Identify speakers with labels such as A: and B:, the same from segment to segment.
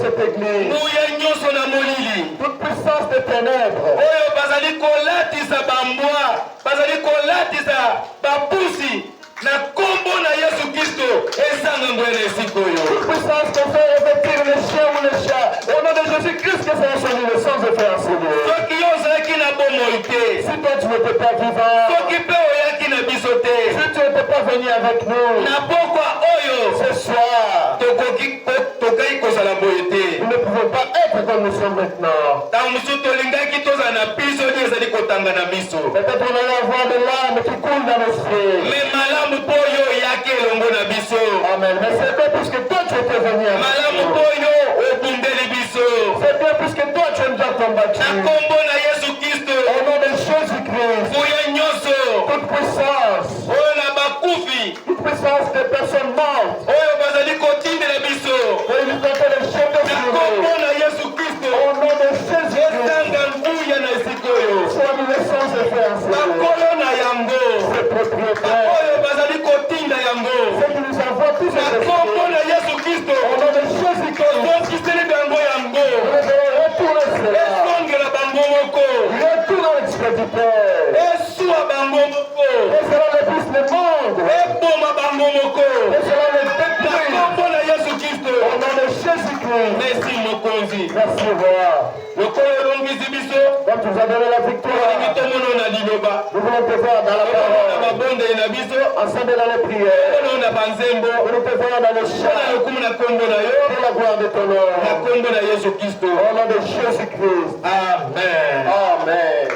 A: cette église. Toute puissance des ténèbres.
B: na kombo na Yesu Kristo ezanga ngwele sikoyo.
A: Toute puissance qu'on fait revêtir les chiens ou les chats au nom de Jésus Christ que ça soit le sang de faire enseigner.
B: Soki yo ozalaki na bomoite.
A: Si toi tu n'étais pas vivant.
B: Soki pe oyaki na bisote.
A: Si tu n'étais pas venu avec nous.
B: Na pokwa oyo.
A: Ce soir.
B: Tokai kozala boyete.
A: Nous ne pouvons pas être comme nous sommes maintenant.
B: Ta musu tolingaki toza na biso ni ezali kotanga na miso.
A: Peut-être on allait avoir de larmes qui coulent dans l'esprit.
B: Mais malamu poyo yake longo na biso.
A: Amen. Mais c'est bien puisque toi tu étais venu avec nous.
B: Malamu poyo obundeli biso.
A: C'est bien puisque toi tu es déjà combattu.
B: Na kombo na Yesu Kristo.
A: Au nom de Jésus-Christ.
B: Fuya nyoso.
A: Toute puissance.
B: Oyo na bakufi.
A: Toute puissance des personnes mortes.
B: Oyo bazali kotindela biso.
A: Pour éviter les chefs de
B: na kombo na Yesu Kristo.
A: Au nom de Jésus-Christ.
B: Ezanga nguya na sikoyo.
A: Sois l'essence de faire ainsi.
B: Bakolo na yango.
A: C'est propriétaire.
B: Oyo bazali kotinda yango.
A: C'est qui nous envoie tous ces
B: na kombo na Yesu Kristo.
A: Au nom de Jésus-Christ.
B: Tokiseli bango yango.
A: Nous devons retourner cela.
B: Esongela bango moko.
A: Retourne à l'expéditeur.
B: Esuwa bango moko.
A: Et cela le plus le monde.
B: Eboma bango moko.
A: Et cela le
B: na
A: détruit.
B: kombo na Yesu Kristo.
A: Au nom de Jésus-Christ.
B: Merci mokonzi.
A: Merci, roi.
B: Lokola olongisi biso.
A: Quand tu nous as donné la victoire,
B: Olingi tomono na liloba.
A: nous voulons te voir dans la
B: Na
A: parole.
B: mabondeli na biso.
A: Ensemble dans les prières.
B: Tomono na banzembo.
A: Nous voulons te voir dans le
B: Mpona
A: chant.
B: lokumu na kombo na yo.
A: Pour la gloire de ton nom.
B: Na kombo na Yesu Kristo.
A: Au nom de Jésus-Christ.
B: Amen.
A: Amen.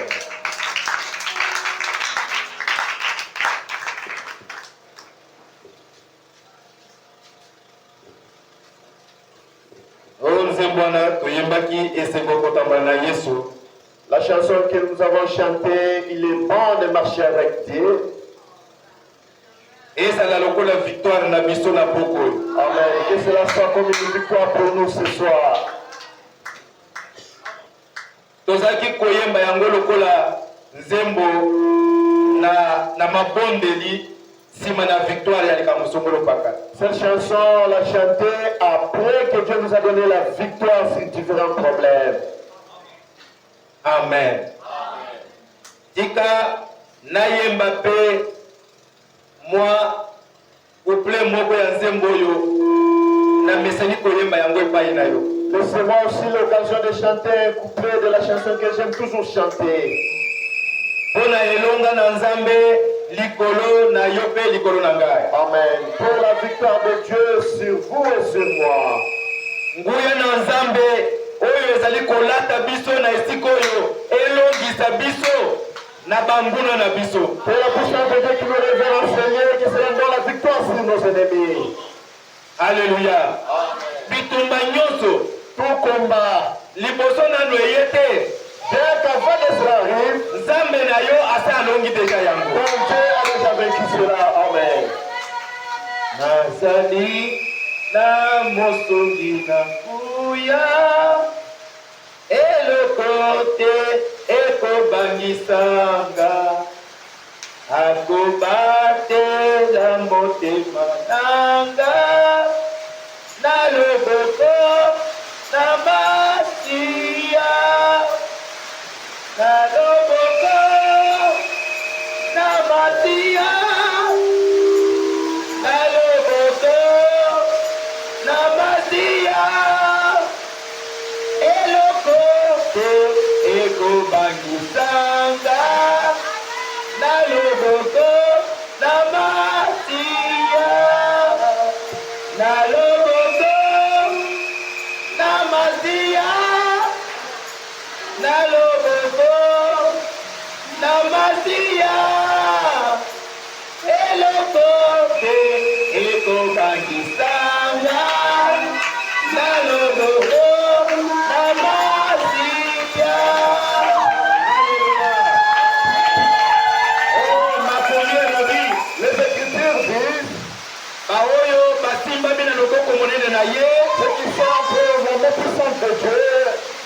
A: La chanson que nous avons chantée, il est bon de marcher avec Dieu.
B: Victoire na biso na poko.
A: Amen. Que cela soit comme une victoire pour nous ce soir.
B: Tozaki koyemba yango lokola nzembo na mabondeli sima na victoire ya likamosongolo paka.
A: Cette chanson, on l'a chantée après que Dieu nous a donné la victoire sur différents problèmes.
B: Amen. Tika nayemba pe moi couple moko ya nzembo yo na mesani koyemba yango epai na yo.
A: Laissez-moi aussi l'occasion de chanter un couplet de la chanson que j'aime toujours chanter.
B: Pona elonga na nzambe likolo na yo pe likolo na ngai.
A: Amen. Pour la victoire de Dieu sur vous et sur moi.
B: Nguya na nzambe oyo ezali kolata biso na esika oyo elongisa biso na bambuna na biso.
A: Pour la puissance de Dieu qui nous révèle au Seigneur, que cela donne la victoire sur nos ennemis.
B: Alléluia. Bitumba nyonso.
A: Tout combat.
B: Liboso nanu eyete.
A: Dès qu'avant de cela arrive,
B: Nzambe na yo asa alongi deja yango.
A: donc Dieu a déjà vaincu cela. Amen.
B: Nazali na mosongi na kuya elokote ekobangisanga akobatela motema nanga na loboko na masiya na loboko na masiya na loboko na masiya eloko te ekobangisanga na loboko na masiya na loboko na masiya na loboko na masiya eloko te ekobangisanga na loboko na masiya. Oh, ma première vie,
A: Les Écritures disent,
B: baoyo basimba bina loboko monene na ye,
A: ceux qui sont entre la puissance de Dieu,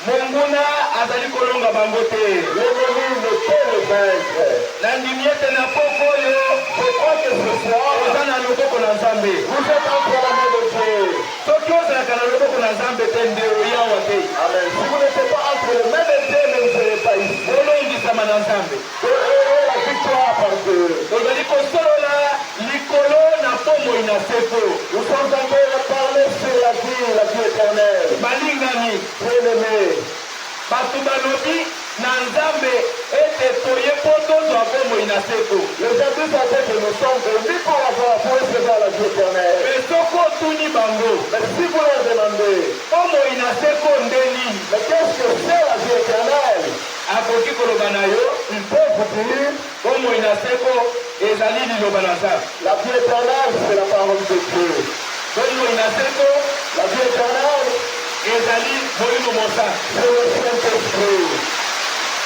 B: monguna azali kolonga bango te.
A: l'ennemi ne peut le vaincre. Je crois que ce soir, vous êtes entre la main de Dieu. Amen. Si vous n'êtes pas entre les mains de Dieu, ne serez pas ici. La victoire par Dieu. Nous sommes en train de parler sur la vie éternelle. Bien-aimés.
B: na nzambe ete toye po tozwa bomoi na seko.
A: Les gens disent que nous sommes venus pour recevoir la vie éternelle.
B: Mais soko tuni bango.
A: Mais si vous leur demandez,
B: bomoi na seko ndeni.
A: Mais qu'est-ce que c'est la vie éternelle?
B: Akoki koloba na yo,
A: il peut vous dire,
B: bomoi na seko ezali liloba na Nzambe.
A: La vie éternelle, c'est la parole de Dieu.
B: Bomoi na seko,
A: la vie éternelle,
B: ezali molimo mosa.
A: C'est le Saint-Esprit.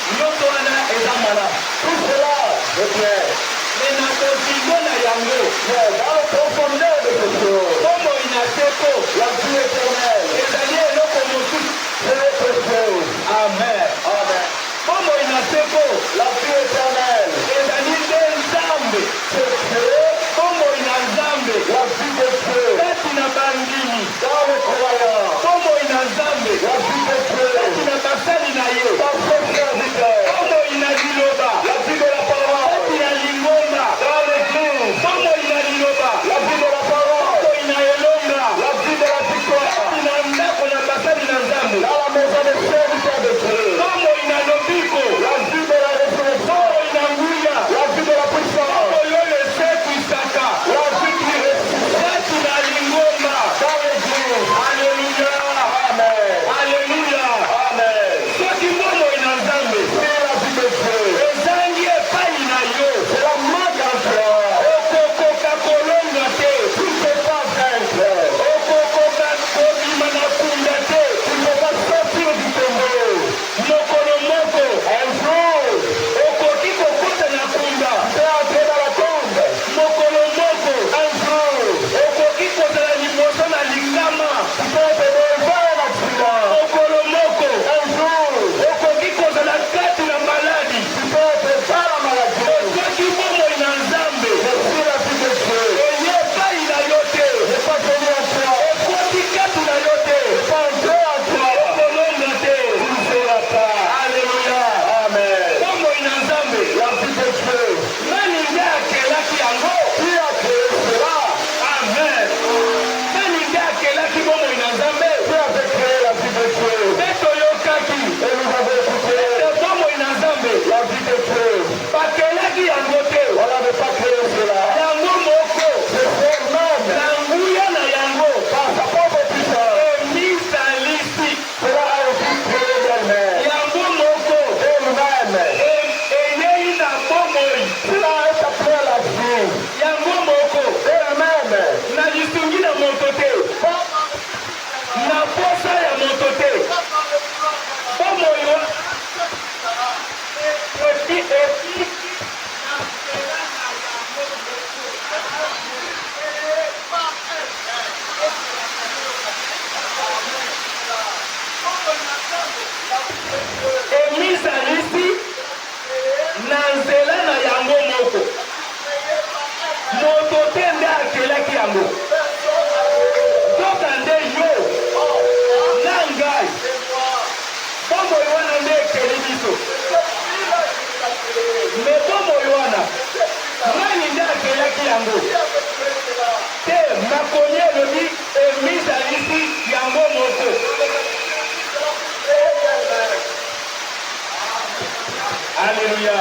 B: Nyonso wana eza mala.
A: Tout cela est bien.
B: Mais na kozingo na yango,
A: mais dans le profondeur de ce jour,
B: bomoi na seko,
A: la vie éternelle,
B: ezali eloko mosusu.
A: C'est autre chose.
B: Amen.
A: Amen.
B: Bomoi na seko,
A: la vie éternelle,
B: ezali nde Nzambe.
A: C'est Dieu.
B: Bomoi na Nzambe,
A: la vie de Dieu.
B: kati na bandimi.
A: Dans le croyant,
B: bomoi na Nzambe,
A: la vie de Dieu.
B: kati na basali na ye.
A: Dans ses serviteurs,
B: bomoi na liloba,
A: la vie de la parole.
B: kati na lingomba.
A: Dans l'église,
B: bomoi na liloba,
A: la vie de la parole.
B: bomoi na elonga,
A: La vie de la victoire.
B: kati na ndako na basali na Nzambe.
A: Dans la maison des serviteurs de Dieu.
B: bomoi na lobiko,
A: La vie de la résurrection.
B: bomoi na nguya,
A: La vie de la puissance.
B: oyo lesekwisaka,
A: La vie qui ressuscite.
B: kati na lingomba.
A: Dans l'église.
B: Alléluia,
A: Amen.
B: alléluia.
A: Amen.
B: soki bomoi na Nzambe
A: C'est la vie de Dieu.
B: ezangi epai na yo,
A: C'est la manque en toi.
B: okokoka kolonga te,
A: Tu ne peux pas vaincre.
B: okokoka kobima na kunda te.
A: Tu ne peux pas sortir du tombeau.
B: Mokolo moko
A: Un jour,
B: okoki kokota na kunda.
A: tu es entré dans la tombe.
B: Mokolo moko
A: Un jour,
B: okoki kozala liboso na lingama.
A: tu peux te lever un accident.
B: Mokolo moko
A: Un jour,
B: okoki kozala kati na maladi.
A: tu peux te faire la maladie.
B: soki bomoi na Nzambe
A: Je suis la vie de Dieu.
B: eye epai na yo te,
A: Je n'ai pas venu en toi.
B: ekoti kati na yo te,
A: Pas entré en toi.
B: okolonga te.
A: Tu ne seras pas.
B: Alléluia.
A: Amen.
B: bomoi na Nzambe
A: La vie de Dieu.
B: nani nde akelaki yango?
A: Qui a créé cela?
B: Amen. nani nde akelaki bomoi na Nzambe?
A: Qui avait créé la vie de Dieu?
B: nde toyokaki
A: Et nous avons écouté
B: ete bomoi na Nzambe
A: la vie de Dieu.
B: bakelaki yango te,
A: On n'avait pas créé cela.
B: yango moko
A: C'est elle-même,
B: na nguya na yango
A: par sa propre puissance,
B: emisalisi
A: cela a été créé d'elle-même.
B: yango moko
A: Elle-même,
B: eyei na bomoi
A: cela est appelé la vie.
B: yango moko
A: Elle-même,
B: na lisungi na moto te, na posa ya moto te. bomoi wa emisalisi na nzela na yango moko, moto te nde akelaki yango. Soka nde yo na ngai, bomoi wana nde ekeli biso. Me bomoi wana nani nde akelaki yango te, makoni elobi emisalisi yango moko. Alléluia.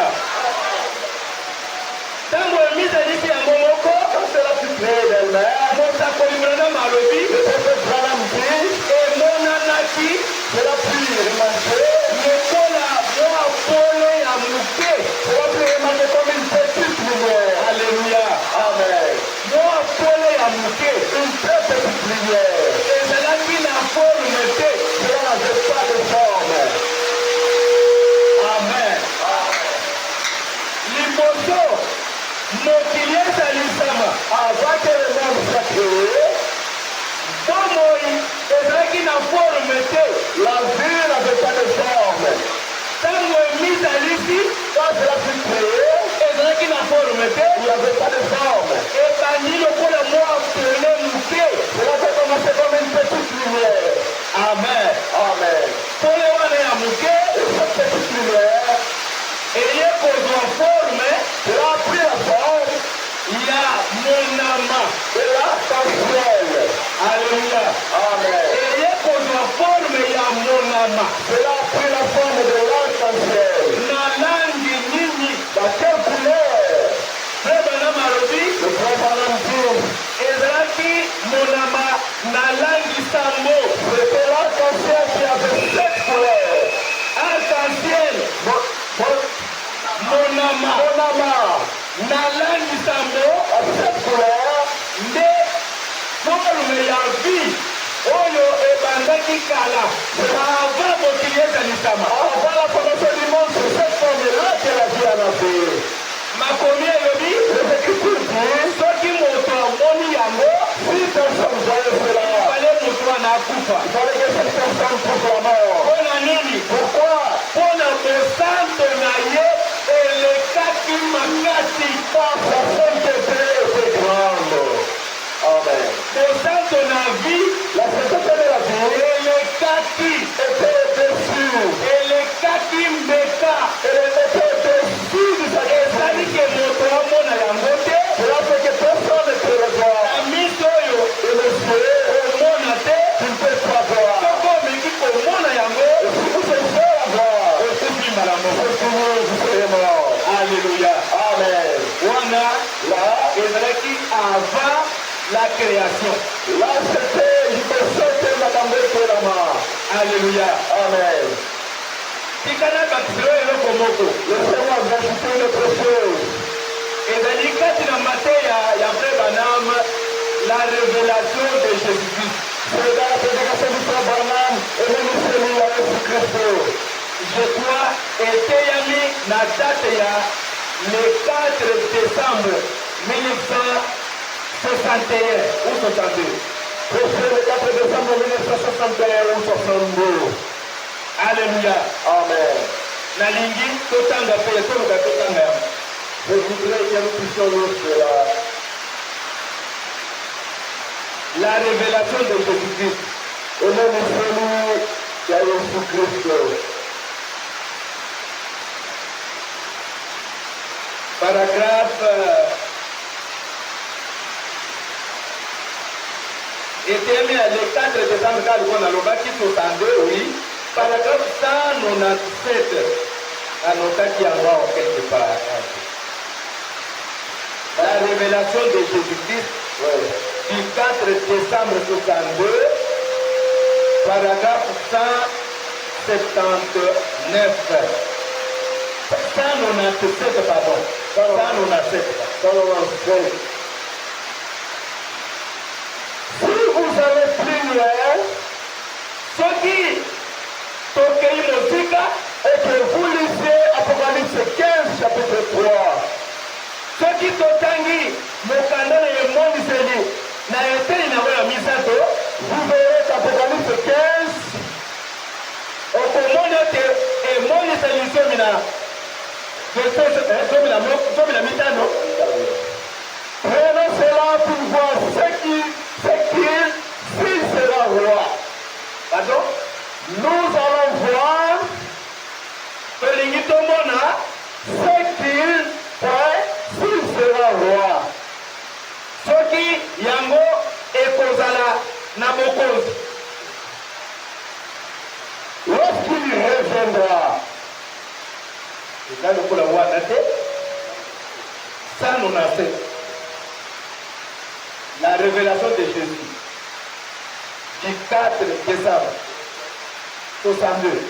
B: Ntango emisalisi yango moko,
A: quand cela fut créé d'elle-même,
B: mosakoli Branham alobi
A: le prophète Branham dit,
B: emonanaki
A: cela fut remarqué,
B: lokola mwa pole ya moke.
A: cela fut remarqué comme une petite lumière.
B: Alléluia.
A: Amen.
B: mwa pole ya moke
A: Une très petite lumière.
B: ezalaki na forme te.
A: Cela n'avait pas de forme.
B: Amen. Liboso mokili ezalisama,
A: Avant que le monde soit créé,
B: bomoi ezalaki na forme te.
A: la vie n'avait pas de forme.
B: Ntango emisalisi
A: Quand cela fut
B: forme te.
A: Il n'y avait pas de forme.
B: ebandi lokola mwa pele moke.
A: Cela a commencé comme une petite lumière.
B: Amen.
A: Amen.
B: Pole wana ya moke
A: Et cette petite lumière,
B: eye kozwa forme
A: cela a pris la forme
B: ya monama.
A: de l'arc-en-ciel.
B: Alléluia.
A: Amen.
B: eye kozwa forme ya monama
A: Cela a pris la forme de l'arc-en-ciel.
B: na langi nini.
A: Dans quelle couleur?
B: Frère Branham alobi
A: Le frère Branham dit,
B: ezalaki monama na langi sambo.
A: c'était l'arc-en-ciel qui avait 7 couleurs.
B: Arc-en-ciel monama
A: Monama
B: na langi sambo
A: a 7 couleurs.
B: nde forme ya vie oyo ebandaki kala ava mokili ezalisama.
A: Avant la formation du monde, c'est cette forme-là que la vie en a fait.
B: Makomi elobi
A: Les Écritures disent,
B: soki moto amoni yango
A: si personne voyait cela,
B: fale moto wana akufa.
A: il fallait que cette personne trouve la mort.
B: mpona nini?
A: Pourquoi?
B: mpona mosanto na ye elekaki makasi.
A: Parce que sa sainteté était grande. Amen.
B: mosanto na vie
A: La sainteté de la vie
B: elekaki
A: était au-dessus.
B: elekaki mbeka.
A: Elle était au-dessus du sacrifice.
B: ezali ke moto amona yango te
A: Cela fait que personne ne peut le voir.
B: na miso oyo
A: Et le ciel,
B: omona te.
A: tu ne peux pas voir.
B: soko omeki komona yango
A: Et si vous cherchez à voir,
B: okufi malamu.
A: c'est fini, vous serez mort.
B: Alléluia.
A: Amen.
B: wana
A: Là,
B: ezalaki avant la création.
A: là c'était, il me sautait la gambe la main.
B: Alléluia.
A: Amen.
B: tikana bakiselo eloko moko
A: Le Seigneur va ajouter une autre chose.
B: ezali kati na mateya ya Frère Branham la révélation de Jésus-Christ.
A: C'est dans la prédication du frère Branham et le ministère à Jésus-Christ.
B: Je crois eteyami na date ya le 4 décembre 1961 ou 62.
A: Prêché le 4 décembre 1961 ou 62.
B: Alléluia.
A: Amen.
B: nalingi totanga mpe toluka totanga yango.
A: Je voudrais que nous puissions lire cela.
B: La révélation de Jésus-Christ.
A: Et le ministère à Jésus-Christ.
B: Paragraphe etemi ya le 4 décembre kaka likoyo nalobaki 62 oui. Paragraphe 197 anotaki yango en quelque part. La révélation de Jésus-Christ du 4 décembre 62, paragraphe 179. 197, pardon. 197.
A: 197. Si vous allez plus loin,
B: soki tokei mosika
A: et que vous lisez Apocalypse 15, chapitre 3,
B: soki totangi mokanda na emoniseli na eteni nango ya misato
A: vous verrez qu'Apocalypse 15,
B: okomona ete emoniseli zomi na mitano.
A: prenons cela pour voir ce qu'il sera roi.
B: Pardon?
A: Nous allons voir
B: tolingi tomona
A: ce qu'il fait s'il sera roi.
B: soki yango ekozala na mokonzi
A: Lorsqu'il reviendra,
B: eza lokola wana te. 197. La révélation de Jésus du 4 décembre 62.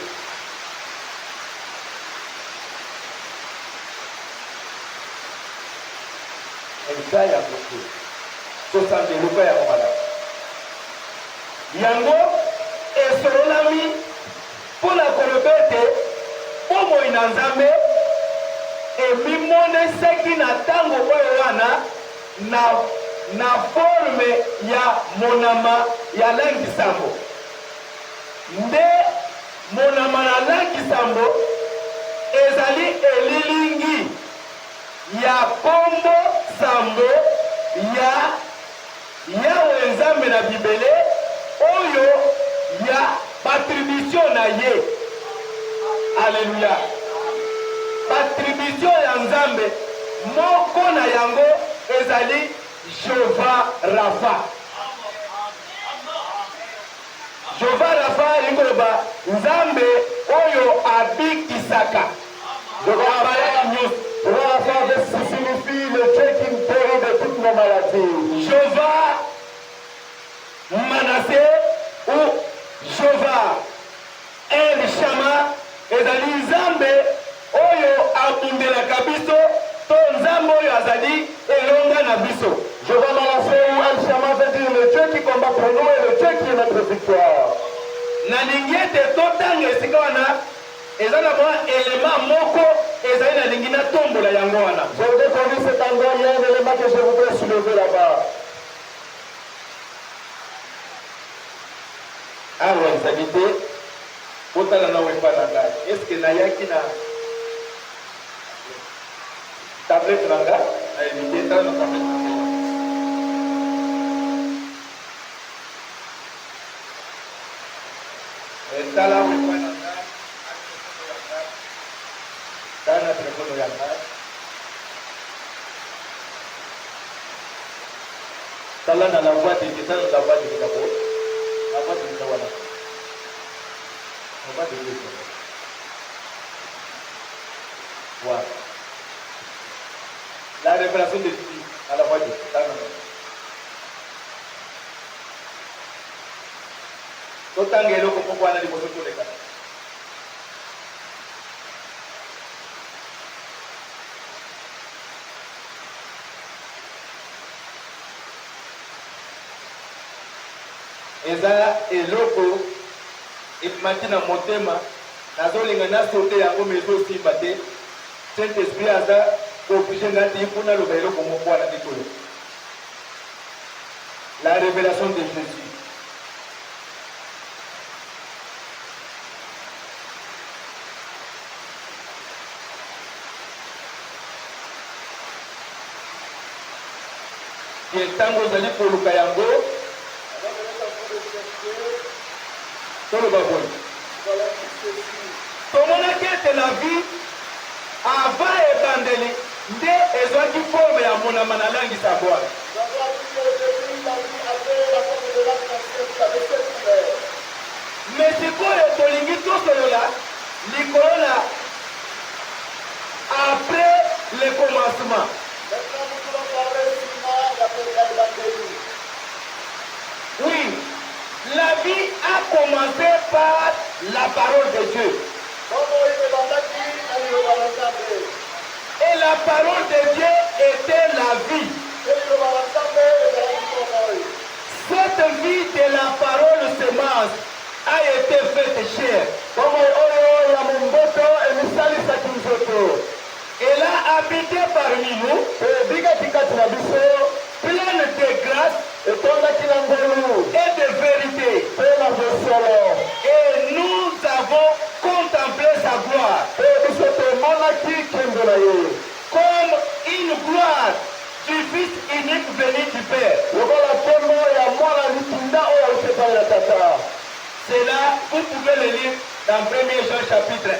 B: eza ya moto 62 luka ya komala yango esololami mpona koloba ete bomoi na nzambe emimonesaki na ntango oyo wana na forme ya monama ya langi sambo. Nde monama na langi sambo ezali elilingi ya pombo sambo ya yawe nzambe na bibele oyo ya batributio na ye. Alléluia. Batributio ya nzambe moko na yango ezali Jehova Rafa. Jehova Rafa ingoloba nzambe oyo abikisaka.
A: Jehova Rafa signifie le Dieu qui me guérit de toutes nos maladies.
B: Jehova Manassé ou Jehova El Shama ezali nzambe oyo abundelaka biso to nzambe oyo azali elonga na biso.
A: Jehova Manassé ou El Shama veut dire le Dieu qui combat pour nous et le Dieu qui est notre victoire.
B: Nalingi ete totanga esika wana eza na mwa elema moko ezali nalingi natombola yango wana.
A: Je voudrais qu'on dise cet endroit, il y a un élément que je voudrais soulever là-bas.
B: Awa ezali te otala na wepa na ngai eske nayaki na tablete na ngai nayebi te tala na tablete na ngai. Tala wepa na ngai tala na telefono ya ngai tala na la boîte tala na la boîte d'abord. Voilà. La révélation de Dieu à la voix de Dieu. Autant que l'eau qu'on voit dans les bosses pour les cas. Eza eloko ekimati na motema nazolinga nasote yango mezo simba te Saint Esprit aza oblige ngati mpona loba eloko moko wana likolo. La révélation de Jésus. Ntango ozali koluka yango toloba boye tomonaki ete la vie avant ebandeli nde ezwaki forme ya monama na langi sa bwana. Mais sikoyo tolingi tosolola likolo na après le commencement. Oui, la vie a commencé par la parole de Dieu. Et la parole de Dieu était la vie. Cette vie de la parole semence a été faite chair. Elle a habité parmi nous, pleine de grâce et de vérité. Et nous avons contemplé sa gloire comme une gloire du Fils unique venu du Père. C'est là, vous pouvez le lire dans 1 Jean chapitre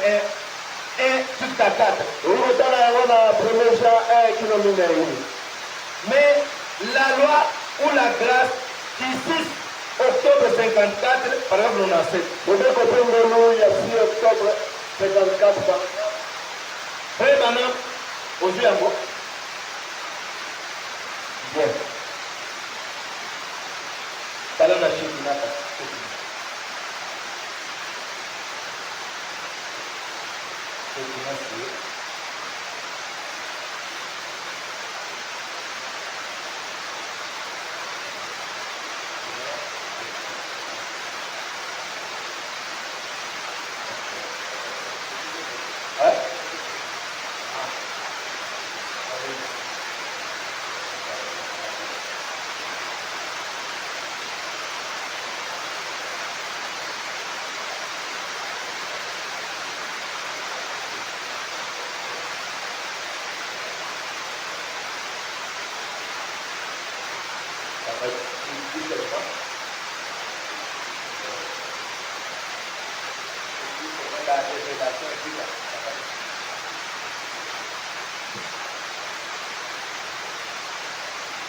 B: 1, 1 jusqu'à 4. Mais la loi ou la grâce du 6 octobre 54, paragraphe 97. Frère Banam, aujourd'hui à moi. Bien. Parlons à Chikinaka.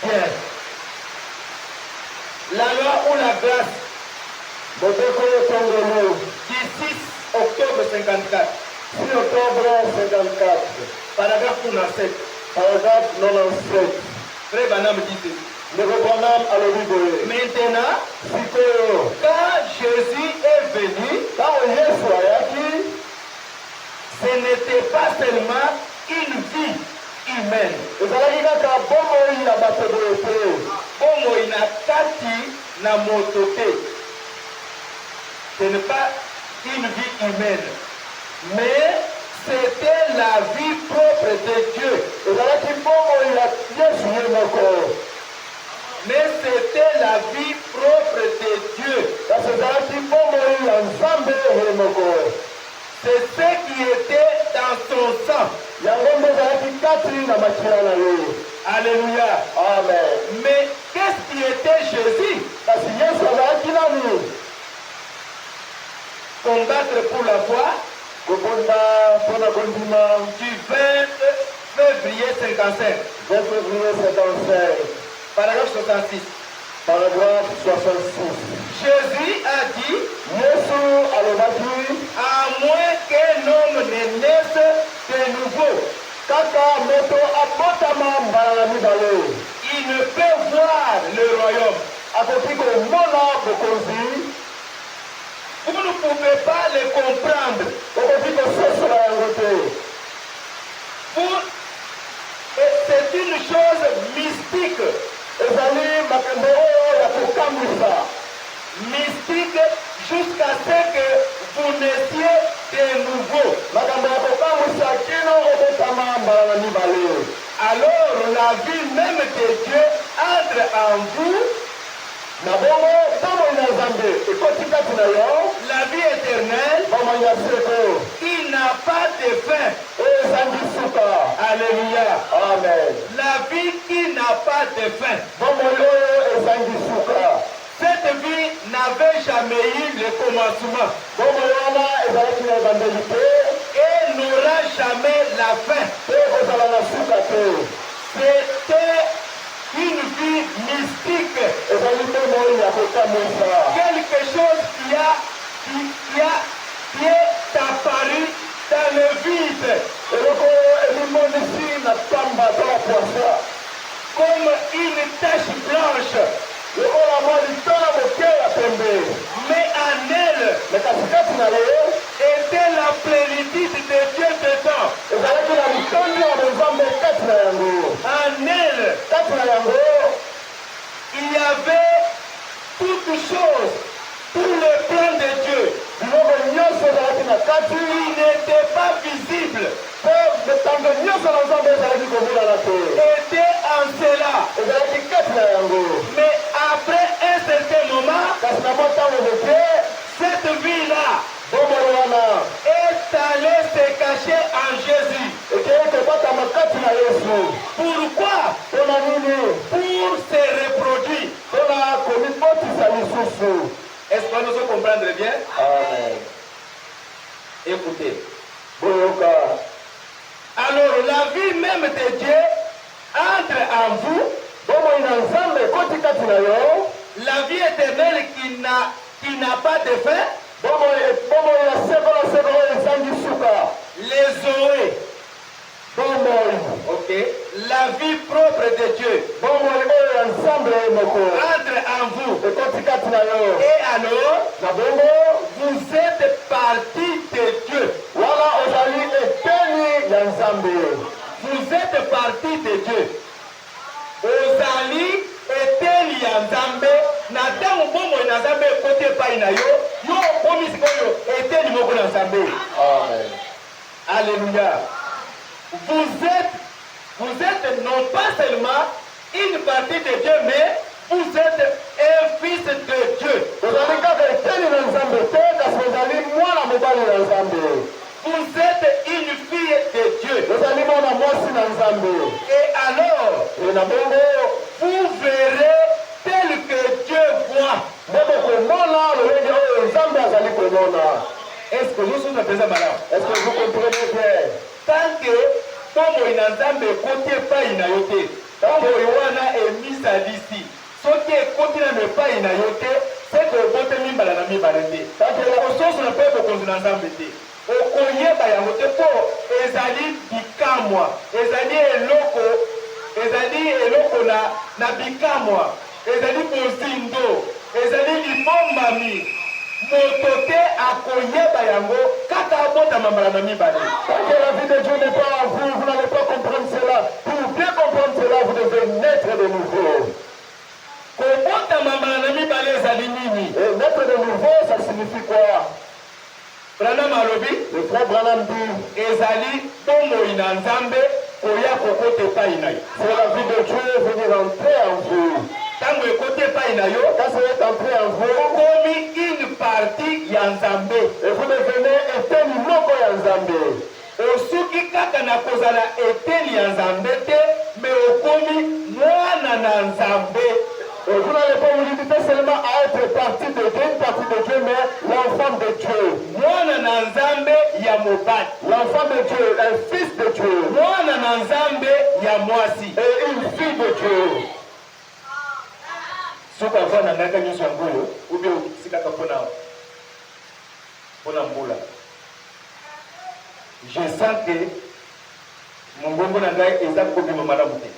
B: Bien. La loi ou la grâce du 6 octobre 54,
A: 6 octobre 54,
B: paragraphe 97.
A: paragraphe 97.
B: Frère Banam dit ceci.
A: Le Branham à l'Olivier.
B: Maintenant,
A: Sikoyo,
B: quand Jésus est venu,
A: quand Yesu ayaki,
B: ce n'était pas seulement une vie humaine.
A: ezalaki kaka bomoi ya bato boye te.
B: Bomoi na kati na moto te. Ce n'est pas une vie humaine, mais c'était la vie propre de Dieu.
A: ezalaki bomoi ya Yesu ye moko.
B: Mais c'était la vie propre de Dieu.
A: kasi ezalaki bomoi ya Nzambe ye moko.
B: C'est ce qui était dans son sang.
A: yango nde ezalaki kati na makila na ye.
B: Alléluia.
A: Amen.
B: Mais qu'est-ce qui était Jésus?
A: kasi Yesu azalaki nani?
B: Combattre pour la foi
A: kobonda mpona kondima
B: du 20 février 55.
A: 20 février 55,
B: Paragraphe 66.
A: paragraphe 66.
B: Jésus a dit,
A: Yesu alobaki
B: à moins qu'un homme ne naisse de nouveau,
A: kaka moto abotama mbala na mibale
B: il ne peut voir le royaume.
A: akoki komona bokonzi.
B: Vous ne pouvez pas le comprendre.
A: okoki kososola yango te.
B: C'est une chose mystique.
A: ezali makambo oyo ya kokambwisa.
B: Mystique jusqu'à ce que vous naissiez de nouveau.
A: makambo ya kokambwisa kino obotama mbala na mibale.
B: Alors la vie même de Dieu entre en vous,
A: na bongo bomoi na Nzambe ekoti kati na yo.
B: la vie éternelle
A: bomoi ya seko
B: qui n'a pas de fin.
A: oyo ezangi suka.
B: Alléluia.
A: Amen.
B: La vie qui n'a pas de fin.
A: bomoi oyo ezangi suka.
B: Cette vie n'avait jamais eu le commencement
A: bomoi wana ezalaki na ebandeli te
B: et n'aura jamais la fin.
A: te kozala na suka te.
B: C'était une vie mystique.
A: ezali bomoi ya kokamwisa.
B: Quelque chose qui est apparu dans le vide
A: eloko oyo elimonisi na pamba to na poisa
B: comme une tache blanche.
A: lokola mwa litala moke ya pembe.
B: Mais en elle
A: me katikati na ye
B: était la plénitude de Dieu dedans.
A: ezalaki na litondi ya Nzambe kati na yango.
B: En elle,
A: kati na yango
B: il y avait toutes choses, tout le plan de Dieu.
A: biloko nyonso ezalaki na kati
B: Il n'était pas visible.
A: mpe mitango nyonso na Nzambe ezalaki komonana te.
B: Était en cela.
A: ezalaki kati na yango.
B: Mais après un certain moment,
A: kasi na mwa ntango moke
B: cette vie-là
A: bomoi wana
B: est allée se cacher en Jésus.
A: ekei kobatama kati na Yesu.
B: Pourquoi?
A: mpona nini?
B: Pour se reproduire.
A: mpona komibotisa lisusu.
B: Est-ce que nous comprendre bien?
A: Amen.
B: Écoutez.
A: boyoka.
B: Alors la vie même de Dieu entre en vous,
A: bomoi na Nzambe ekoti kati na yo.
B: la vie éternelle qui n'a pas de fin,
A: bomoi ya seko na seko oyo ezangi suka.
B: les Zoé,
A: bomoi
B: ok, la vie propre de Dieu
A: bomoi oyo ya Nzambe ye moko
B: entre en vous.
A: ekoti kati na yo.
B: Et alors,
A: na bongo
B: vous êtes partie de Dieu.
A: wana ozali eteni ya Nzambe.
B: Vous êtes partie de Dieu. Ozali eteni ya Nzambe. Na tango bomoi na Nzambe ekoti epai na yo, yo okomi sikoyo eteni moko na Nzambe.
A: Amen.
B: Alléluia. Vous êtes non pas seulement une partie de Dieu, mais vous êtes un fils de Dieu.
A: ozali kaka eteni na Nzambe te kasi ozali mwana mobali na Nzambe.
B: Vous êtes une fille de Dieu.
A: ozali mwana mwasi na Nzambe.
B: Et alors,
A: na bongo
B: vous verrez tel
A: ndeko komona lolenge oyo nzambe azali komona.
B: Est-ce que nous sommes présents malade?
A: Est-ce que vous comprenez bien?
B: Tant que tombo ina nzambe côté pas ina yote. Tombo iwana emisa d'ici. Soki ekoti na mepai na yote, c'est que bote mimbala na mibala te. Tant que la ressource na peut ko na nzambe te. Okoyeba yango te po ezali bikamwa. Ezali eloko na bikamwa. Ezali bozindo. Ezali libombami. Moto te akoyeba yango kata abota mambala na mibale.
A: Tant que la vie de Dieu n'est pas en vous, vous n'allez pas comprendre cela. Pour bien comprendre cela, vous devez naître de nouveau.
B: Kobota mambala na mibale ezali nini?
A: Et naître de nouveau, ça signifie quoi?
B: Branham alobi,
A: le frère Branham dit,
B: ezali tombo ina nzambe koya kokota epai na yo.
A: c'est la vie de Dieu venir entrer en vous.
B: Tango ekota epai na yo,
A: Quand ça est entré en vous,
B: okomi une partie ya nzambe.
A: et vous devenez eteni moko ya nzambe.
B: Osuki kaka na kozala eteni ya nzambe te, me okomi mwana na nzambe.
A: Et vous n'allez pas vous limiter seulement à être partie de Dieu, une partie de Dieu, mais l'enfant de Dieu.
B: Mwana na nzambe ya mobali.
A: L'enfant de Dieu, un fils de Dieu.
B: Mwana na nzambe ya mwasi.
A: Et une fille de Dieu.
B: Soka vana ngaka nyuso ya nguyo, ube ukisikaka pona mbula. Je sens que mongongo na ngai eza kobima malamu te.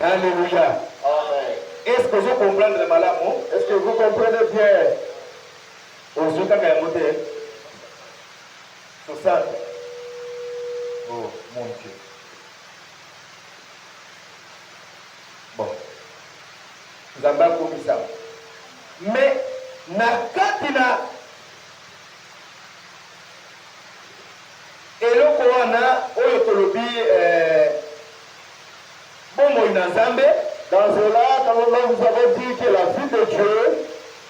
B: Alléluia.
A: Amen.
B: Est-ce que vous comprenez malamu?
A: Est-ce que vous comprenez bien?
B: Ozukaka yango te. 60. Oh mon Dieu. Bon. Nzambe akomisa. Mais na kati na eloko wana oyo tolobi bomoi na nzambe.
A: Dans cela, quand nous vous avons dit que la vie de Dieu,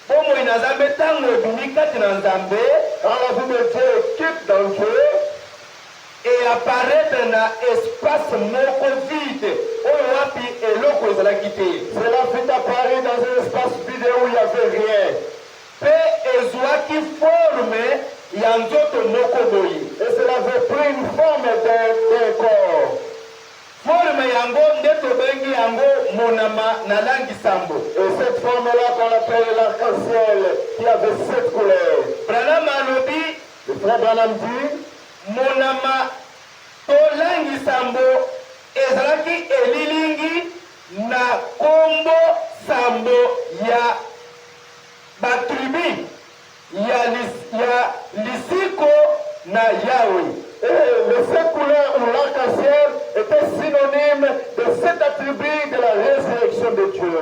B: bomoi na nzambe ntango ebimi kati na nzambe,
A: quand la vie de Dieu quitte dans Dieu,
B: et apparaître na espace moko vide oyo wapi eloko ezalaki te.
A: cela fit apparaître dans un espace vide où il n'y avait rien.
B: Mpe ezwaki forme ya nzoto moko boye.
A: Et cela avait pris une forme d'un corps.
B: Forme yango nde tobengi yango monama na langi sambo.
A: Et cette forme-là qu'on appelle l'arc-en-ciel, qui avait 7 couleurs.
B: Branham alobi,
A: Le frère Branham dit,
B: monama to langi sambo ezalaki elilingi na kombo sambo ya batribi ya lisiko na Yahweh.
A: et les 7 couleurs ou l'arc-en-ciel étaient synonymes de 7 attributs de la résurrection de Dieu.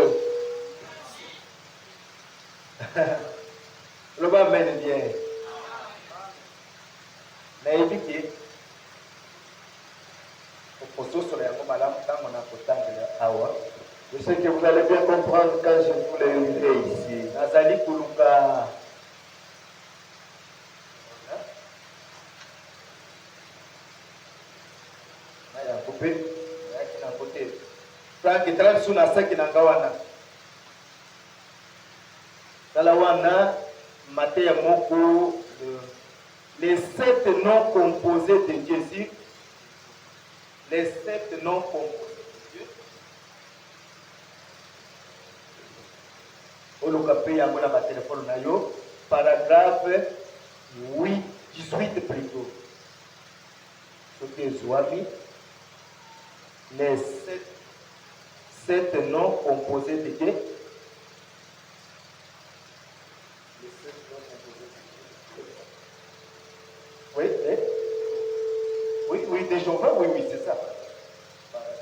B: Le bas mène bien. nayebi ke okososolo yango malamu ntango nakotangela awa.
A: Je sais que vous allez bien comprendre quand je vous l'ai livré ici.
B: Nazali koluka na yango mpe nayaki nango te frank tala biso na saki na nga wana tala wana mateya moko les 7 noms composés de Jésus, les 7 noms composés de Dieu. Olokape yango na ba téléphone na yo, paragraphe 18 plutôt. Soki Zouami, les 7 noms composés de Dieu. Oui, des Jéhovah, oui, c'est ça.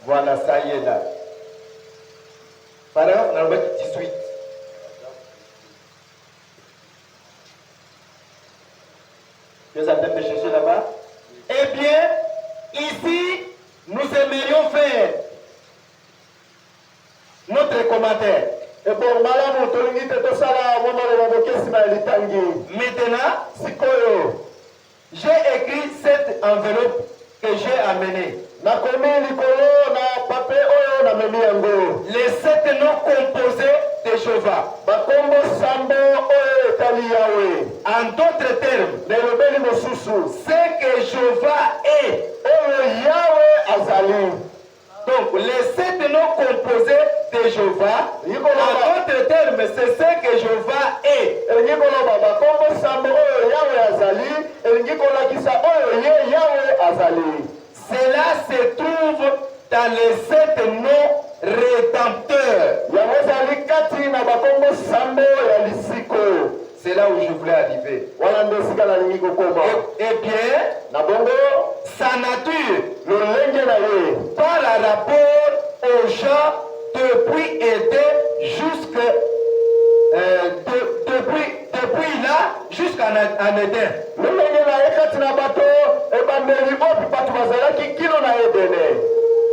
B: Voilà, ça y est là. Paragraphe numéro 18. Tu es en train de chercher là-bas? Eh bien, ici, nous aimerions faire notre commentaire.
A: Et bon, malamu tolingi te tosala momalo bokesi na litangi.
B: Maintenant,
A: Sikoyo,
B: j'ai écrit cette enveloppe que j'ai amenée.
A: nakomi likolo na papier oyo na memi yango.
B: Les 7 noms composés de Jéhovah.
A: Bakombo sambo oyo etali Yahweh.
B: En d'autres termes,
A: Nelobeli mosusu.
B: ce que Jéhovah est.
A: Oyo Yahweh azali.
B: Donc, les 7 noms composés de Jéhovah, en d'autres termes, c'est ce que Jéhovah est.
A: Elingi koloba bakombo sambo oyo Yahweh azali. Elingi kolakisa oyo ye Yahweh azali.
B: Cela se trouve dans les 7 noms rédempteurs.
A: Yango ezali kati na bakombo sambo ya lisiko.
B: C'est là où je voulais arriver.
A: Wana nde esika nalingi kokoma.
B: Eh bien,
A: Na bongo
B: sa nature,
A: lolenge na ye
B: par rapport aux gens depuis Éden jusqu'à depuis là jusqu'en Éden.
A: lolenge na ye kati na bato ebandeli oyo bato bazalaki kino na Edene.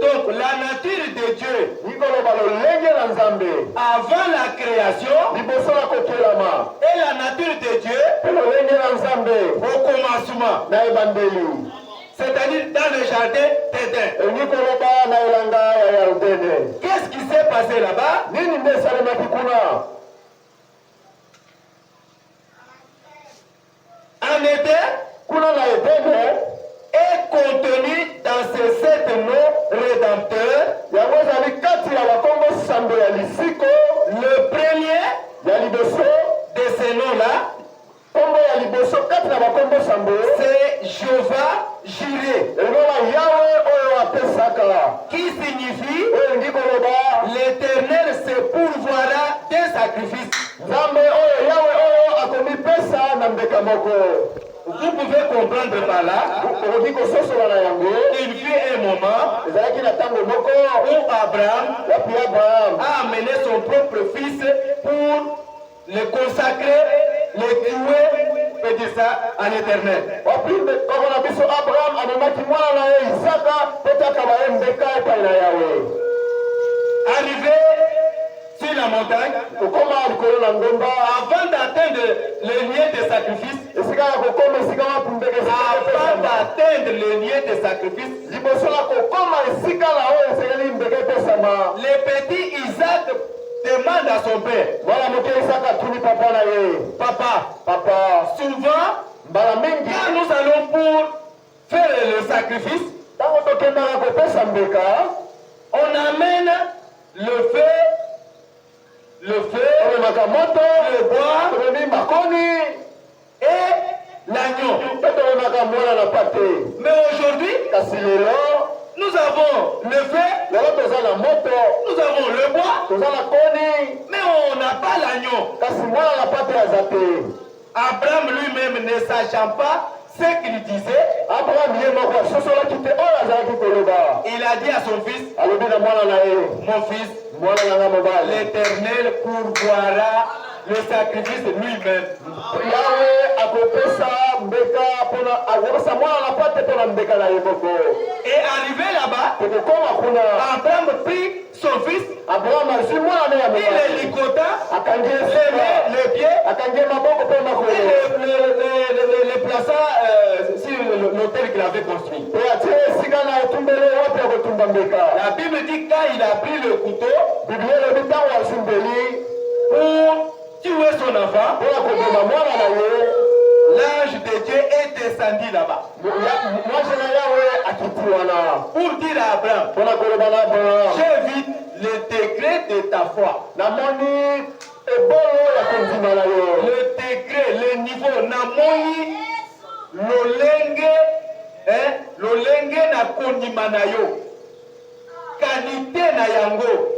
B: Donc la nature de Dieu
A: Nikoloba lolenge na Nzambe
B: avant la création
A: liboso na kokelama
B: et la nature de Dieu
A: mpe lolenge na Nzambe
B: au commencement,
A: na ebandeli,
B: c'est-à-dire dans le jardin d'Éden.
A: elingi koloba na elanga ya Yardene.
B: Qu'est-ce qui s'est passé là-bas?
A: Nini nde esalemaki kuna?
B: En Éden
A: Kuna na Edene
B: est contenu dans ces 7 noms rédempteurs.
A: yango ezali kati ya bakombo sambo ya lisiko.
B: Le premier
A: Ya liboso
B: de ces noms-là,
A: kombo ya liboso kati na bakombo sambo
B: c'est Jéhovah Jireh,
A: eloba Yawe oyo apesaka,
B: qui signifie
A: oyo elingi koloba
B: l'Éternel se pourvoira des sacrifices.
A: Nzambe oyo Yawe oyo akomipesa na mbeka moko.
B: Vous pouvez comprendre par là,
A: Okoki kososola na yango.
B: il fut un moment
A: Ezalaki na ntango moko
B: où Abraham
A: wapi Abraham
B: a amené son propre fils pour le consacrer, le tuer, et dire ça à l'Éternel.
A: wapi koko na biso Abraham amemaki mwana na ye Isaka mpo takaba ye mbeka epai na Yawe.
B: Arrivé sur la montagne,
A: Kokoma likolo na ngomba
B: avant d'atteindre le lieu de sacrifice,
A: esika ya kokoma esika wapi mbeka
B: avant d'atteindre le lieu de sacrifice,
A: liboso na kokoma esika na oyo esengeli mbeka epesama.
B: le petit Isaac demande à son père,
A: Mwana moke Isaka atuni papa na ye, papa,
B: souvent,
A: mbala mingi
B: quand nous allons pour faire le sacrifice,
A: ntango tokendaka kopesa mbeka
B: on amène le feu,
A: tomemaka moto,
B: le bois
A: tomemi makoni
B: et l'agneau.
A: mpe tomemaka mwana na pate.
B: Mais aujourd'hui,
A: Kasi lelo
B: nous avons le feu,
A: lelo toza na moto,
B: nous avons le bois,
A: toza na koni,
B: mais on n'a pas l'agneau.
A: kasi mwana na pate aza te.
B: Abraham lui-même ne sachant pas ce qu'il disait,
A: Abraham ye moko asosolaki te oyo azalaki koloba.
B: il a dit à son fils,
A: Alobi na mwana na ye,
B: mon fils,
A: mwana nanga mobali,
B: l'Éternel pourvoira le sacrifice lui-même.
A: Yawe akopesa mbeka mpona akopesa mwana na pate mpona mbeka na ye moko.
B: Et arrivé là-bas,
A: Tokokoma kuna
B: Abraham prit son fils,
A: Abraham azwi mwana na ye ya
B: il
A: mobali,
B: le licota,
A: akangi
B: les
A: esika,
B: mains, les pieds,
A: akangi ye maboko mpe makolo,
B: et le plaça sur l'autel qu'il avait construit.
A: mpe atie esika na etumbeli wapi ya kotumba mbeka.
B: La Bible dit quand il a pris le couteau
A: Biblia elobi ntango asumbeli
B: pour tuer son enfant,
A: mpona koboma mwana na ye,
B: l'ange de Dieu est descendu là-bas
A: mwasi na Yawe akiti wana
B: pour dire à Abraham,
A: mpona koloba na Abraham,
B: j'évite le degré de ta foi.
A: namoni ebolo ya kondima na yo.
B: Le degré, le niveau, namoni lolenge na kondima na yo. Qualité na yango.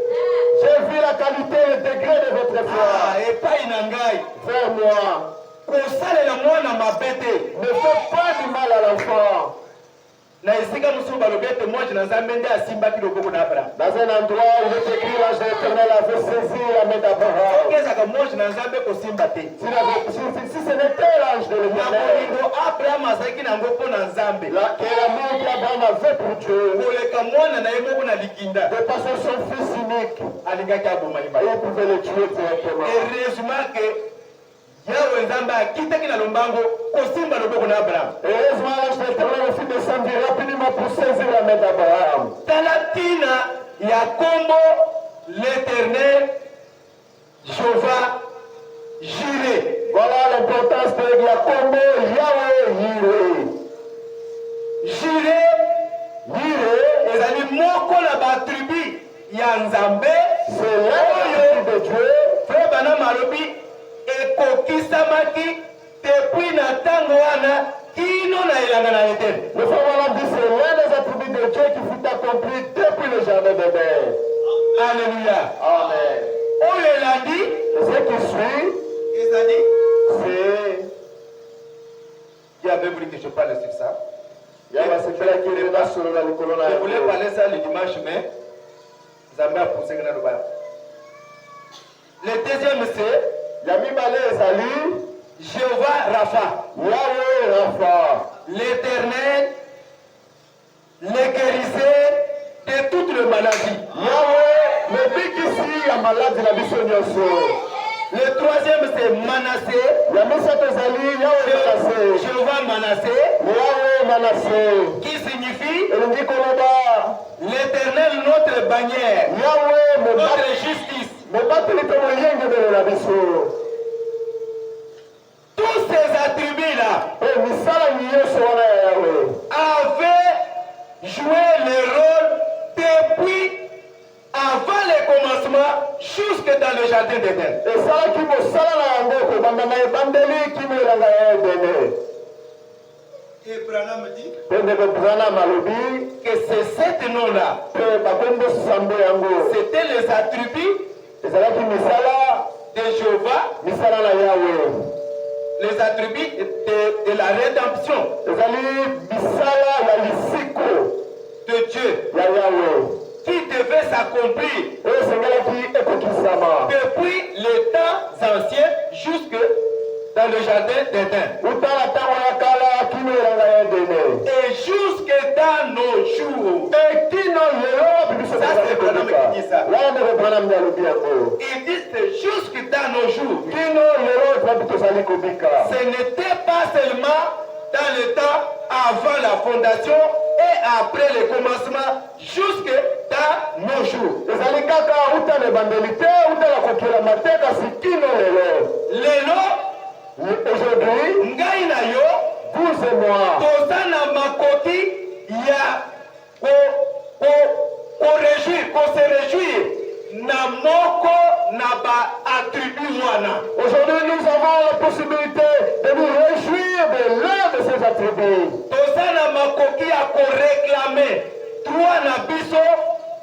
A: J'ai vu la qualité et le degré de votre foi.
B: Epai na ngai.
A: Vers moi,
B: Kosalela mwana mabe te.
A: ne fais pas du mal à l'enfant.
B: Na esika mosusu balobi ete mwaji na nzambe nde asimbaki loboko na Abraham.
A: Dans un endroit où il est écrit, l'ange de l'Éternel avait saisi la main d'Abraham.
B: Soki ezaka mwaji na nzambe kosimba te.
A: Si ce n'était l'ange de
B: Na
A: l'Éternel,
B: bolingo Abraham azalaki nango mpo na nzambe.
A: que l'amour qu'Abraham avait pour Dieu,
B: Koleka mwana na ye moko na likinda.
A: de passer son fils unique,
B: Alingaki aboma
A: et
B: libai.
A: il pouvait le tuer directement.
B: Heureusement que Yawe nzambe akitaki na lombango kosimba loboko na Abraham.
A: Heureusement, l'ange de l'Éternel aussi descendu rapidement pour saisir la main d'Abraham.
B: Tala tina ya kombo l'Éternel Jéhovah Jireh.
A: Voilà l'importance de la combo Yahweh Jireh.
B: Jireh ezali moko na batribu ya Nzambe.
A: C'est l'un de Dieu.
B: Frère Branham alobi ekokisamaki depuis na ntango wana kino na elanga na Eden.
A: Le frère Branham dit c'est l'un des attributs de Dieu qui fut accompli depuis le jardin d'Éden.
B: Alléluia.
A: Amen.
B: Oyo elandi
A: Et ce qui suit,
B: ezali.
A: c'est
B: Qui avait voulu que je parle sur ça?
A: il y a la sécurité qui est là sur la colonne.
B: Je voulais parler ça le dimanche, mais Zambé a poussé dans le bas. Le deuxième c'est
A: Yami Balé Ezali,
B: Jéhovah Rapha,
A: Yahweh Rapha,
B: l'Éternel, le guérisseur de toutes les maladies.
A: Yahweh, le big ici, la maladie, la mission
B: Le troisième c'est Manassé,
A: Yami Satozali, Yahweh Manassé,
B: Jéhovah Manassé,
A: Yahweh Manassé,
B: qui signifie
A: Elingi Koloba,
B: l'Éternel notre bannière,
A: Yahweh,
B: notre justice.
A: me battre comme yenge de la mission.
B: Tous ces attributs-là
A: Et Misala Nyoso wana Yahweh.
B: avaient joué le rôle depuis avant le commencement jusque dans le jardin d'Éden.
A: Et ça qui me sala na yango ko banda na bandeli qui me langa Eden.
B: Et Branham dit
A: Pende ko Branham malobi
B: que c'est cet nom-là,
A: pe bakombo sambo yango.
B: c'était les attributs
A: Ezala ki misala
B: de Jéhovah,
A: misala na Yahweh.
B: les attributs de la rédemption
A: Ezali misala ya lisiko
B: de Dieu
A: ya Yahweh.
B: qui devait s'accomplir
A: Oyo esengelaki ekokisama.
B: depuis les temps anciens jusque dans le jardin d'Éden.
A: Utala ntango ya kala kino elanga ya Edene.
B: Et jusque dans nos jours.
A: Ekino lelo bibiso
B: Ça, c'est Branham qui dit ça.
A: Là ndeko Branham yalobi yango.
B: Ils disent que jusque dans nos jours.
A: Kino lelo epapi tozali kobika.
B: Ce n'était pas seulement dans le temps avant la fondation et après le commencement, jusque dans nos jours.
A: Ezali kaka uta na ebandeli te utala kokelama te kasi kino lelo.
B: Lelo,
A: Aujourd'hui,
B: ngai na yo,
A: vous et moi,
B: toza na makoki ya ko se réjouir na moko na ba attribut wana.
A: aujourd'hui nous avons la possibilité de nous réjouir de l'un de ces attributs.
B: Toza na makoki ya ko réclamer droit na biso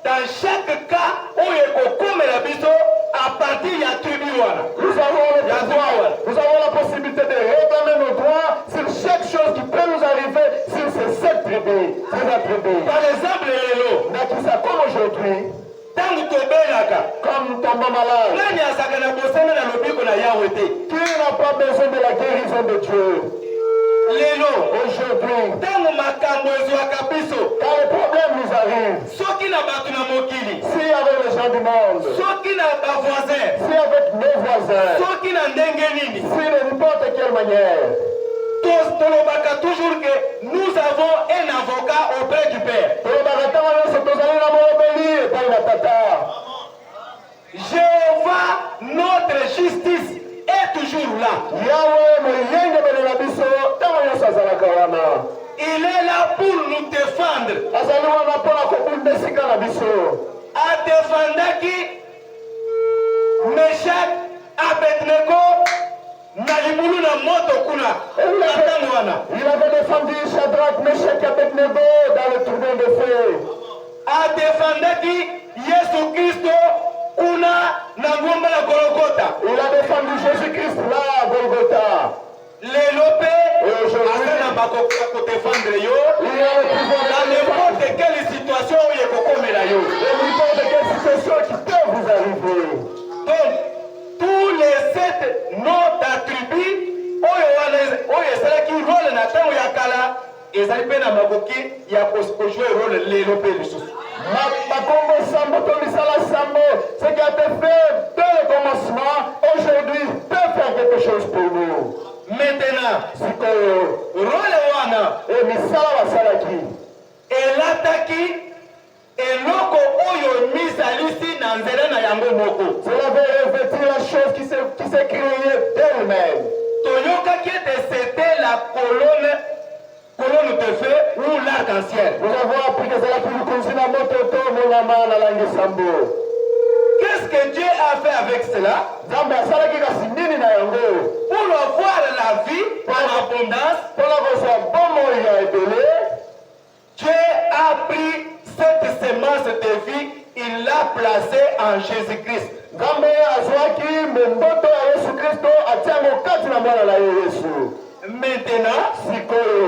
B: dans chaque cas oyo ekokomela biso à partir ya tribu wana.
A: Nous avons la possibilité de réclamer nos droits sur chaque chose qui peut nous arriver sur ces sept tribus, ces attributs.
B: Par exemple, lelo,
A: Nakisa, comme aujourd'hui,
B: tangu tobelaka,
A: comme tombant malade,
B: nani azaka na bosana na lobiko na Yahweh te?
A: qui n'a pas besoin de la guérison de Dieu?
B: Lelo,
A: Aujourd'hui,
B: tangu makambo ezwaka biso,
A: quand les problèmes nous arrivent,
B: soki na bato na mokili,
A: si avec les gens du monde,
B: soki na bavoisin,
A: si avec nos voisins,
B: soki na ndenge nini,
A: si de n'importe quelle manière,
B: tolobaka toujours que nous avons un avocat auprès du Père. Jéhovah, notre justice, est toujours là. Il est là pour nous défendre. A défendaki Meshach, Abednego, na limulu na moto kuna.
A: Il avait défendu Shadrach, Meshach et Abednego dans le tournoi de feu.
B: A défendaki Yesu Kristo kuna na ngomba la Golgotha.
A: Il a défendu Jésus-Christ là à Golgotha.
B: Lelope, asana bakoka ko défendre yo.
A: Il a le pouvoir
B: Dans n'importe quelle situation où il kokomela yo.
A: n'importe quelle situation qui peut vous arriver.
B: Donc, tous les 7 noms d'attributs, oyo esalaki rôle na ntango ya kala, ezali mpe na makoki ya kojouer rôle lelo mpe lisusu.
A: Makombo Sambo, Tomisala Sambo, ce qui a été fait dès le commencement, aujourd'hui, peut faire quelque chose pour nous.
B: Maintenant,
A: Sikoyo,
B: rôle wana
A: et Misala Wasalaki,
B: elataki eloko oyo misalisi na na nzela na yango moko.
A: Cela veut revêtir la chose qui s'est créée d'elle-même.
B: Toyokaki ete c'était la colonne de feu ou l'arc-en-ciel.
A: Nous avons appris que c'est la plus conçue dans notre temps, mon amant, la langue sambo.
B: Qu'est-ce que Dieu a fait avec cela? Pour avoir la vie en abondance, Dieu a pris cette semence de vie, il l'a placée en Jésus-Christ. Maintenant,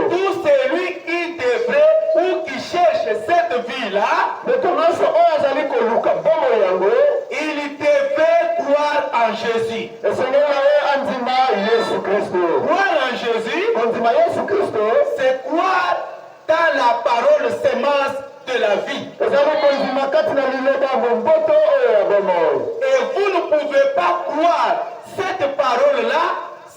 B: tout celui qui devrait ou qui cherche cette vie-là, il devait croire en Jésus. Croire en Jésus, c'est croire dans la parole semence de la vie. Et vous ne pouvez pas croire cette parole-là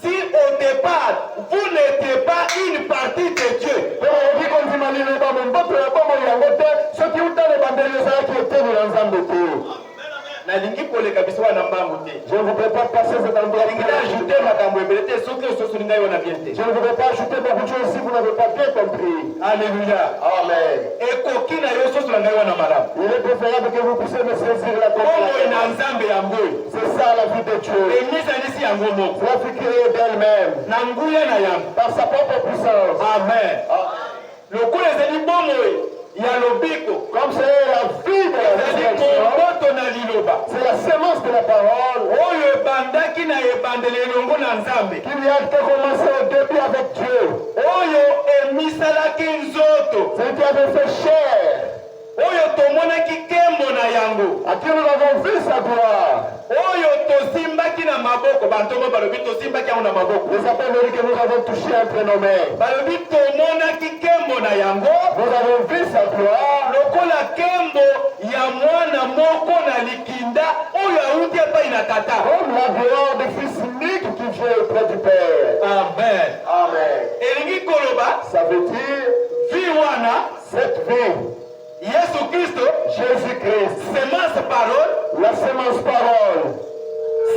B: si au départ vous n'étiez pas une partie de Dieu. Je ne voudrais pas passer cet endroit. Je ne voudrais pas ajouter beaucoup de choses si vous n'avez pas bien compris. Alléluia. Amen. Il est préférable que vous puissiez me saisir la compréhension. C'est ça la vie de Dieu. C'est la vie créée d'elle-même. Par sa propre puissance. Amen. Comme c'est la vie de la résurrection, c'est la semence de la parole qui vient de commencer au début avec Dieu. C'est qui avait fait chair, à qui nous avons vu sa gloire. Les appels que nous avons touchés entre nos mains. Nous avons vu sa gloire. Comme la gloire du Fils unique qui vient auprès du Père. Amen. Amen. Ça veut dire cette vie. Jésus-Christ, la semence parole,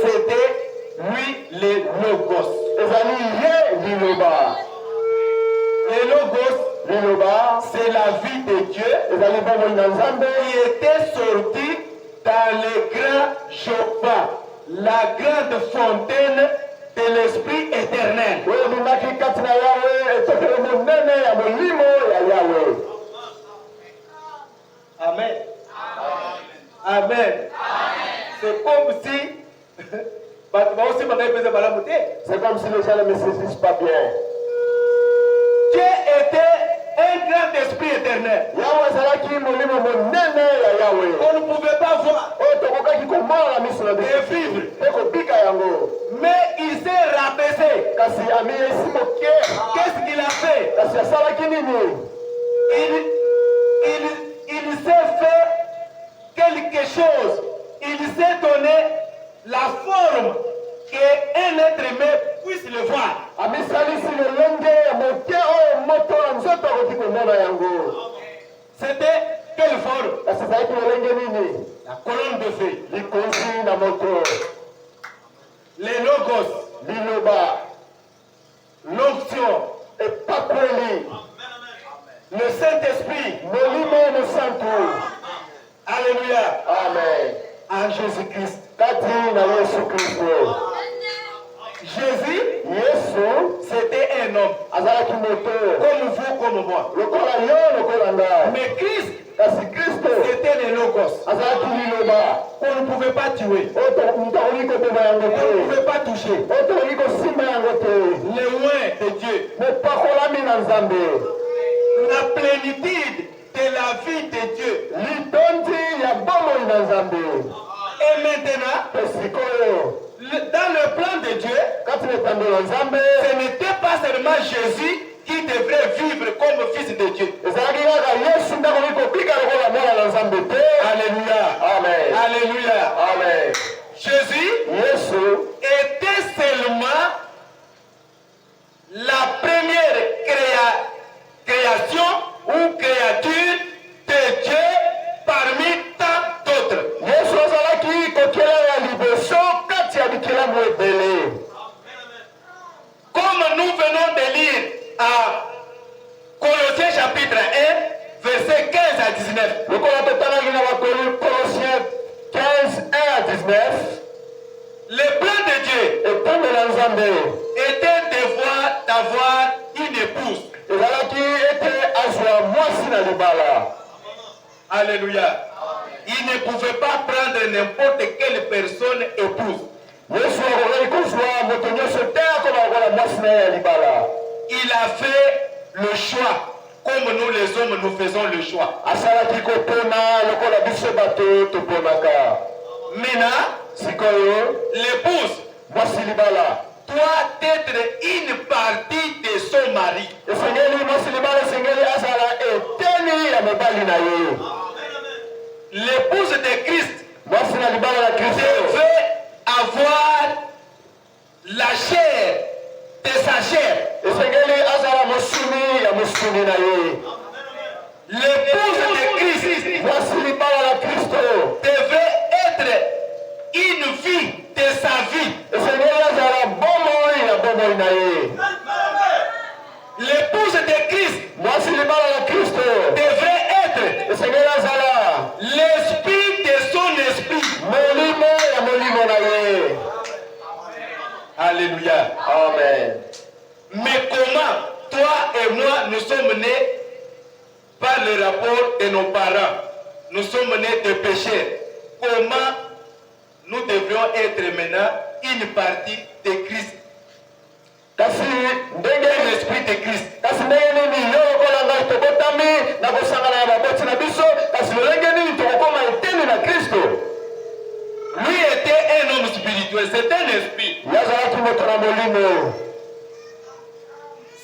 B: c'était lui le Logos.
A: Les amis, le Logos,
B: c'est la vie de Dieu
A: qui
B: était sorti dans le grand Joppa, la grande fontaine de l'Esprit éternel. Amen. Amen. C'est comme si
A: c'est comme si les gens ne me saisissent pas bien.
B: Dieu était un grand esprit éternel. On ne pouvait pas voir et vivre. Mais il s'est rabaissé. Qu'est-ce qu'il a fait? Il s'est fait quelque chose. Il s'est donné la forme qu'un être humain puisse le voir. C'était quelle forme? La colonne de feu. Les logos. L'onction. Le Saint-Esprit. Alléluia.
A: Amen.
B: En Jésus-Christ. Jésus, c'était un homme. Comme vous, comme moi. Mais Christ, c'était le Logos. On ne pouvait pas tuer. On ne pouvait pas toucher. Le loin de Dieu. La plénitude de la vie de Dieu. Et maintenant, dans le plan de Dieu, ce n'était pas seulement Jésus qui devrait vivre comme fils de Dieu. Alléluia.
A: Amen.
B: Alléluia.
A: Amen.
B: Jésus était seulement la première création ou créature de Dieu parmi tant d'autres. à 19.
A: Le Colossiens 15, 1 à 19.
B: Le plan de Dieu était d'avoir une épouse. Alléluia. Il ne pouvait pas prendre n'importe quelle personne épouse. Il a fait le choix, comme nous les hommes, nous faisons le choix. Maintenant, l'épouse doit être une partie de son mari. L'épouse de Christ devait avoir la chair de sa chair. L'épouse de Christ devait être une vie de sa vie. L'épouse de Christ devrait être l'esprit de son esprit. Alléluia.
A: Amen.
B: Mais comment toi et moi nous sommes nés par le rapport de nos parents? Nous sommes nés de péchés. Comment nous devrions être maintenant une partie de Christ? L'esprit de Christ. Lui était un homme spirituel, c'est un esprit.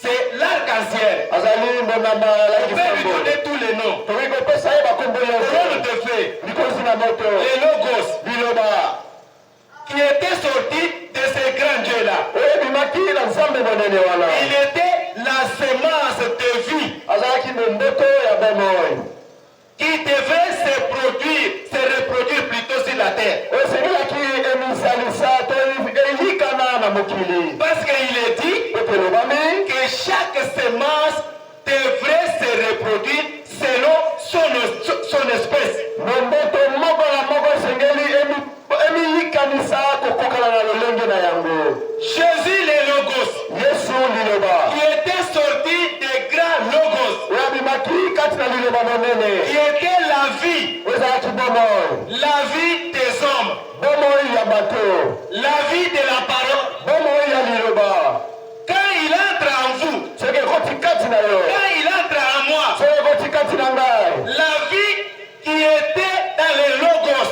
B: C'est l'arc-en-ciel. On peut lui donner tous les noms. Rôle de fée. Les logos. Qui était sorti de ces grands dieux-là. Il était la semence de vie. Qui devait se reproduire plutôt sur la terre. Parce qu'il est dit que chaque semence devrait se reproduire selon son espèce. Jésus le Logos, qui était sorti des grands Logos, qui était la vie des hommes, la vie de la parole. Quand il entre en vous, quand il entre en moi, la vie qui était dans les Logos,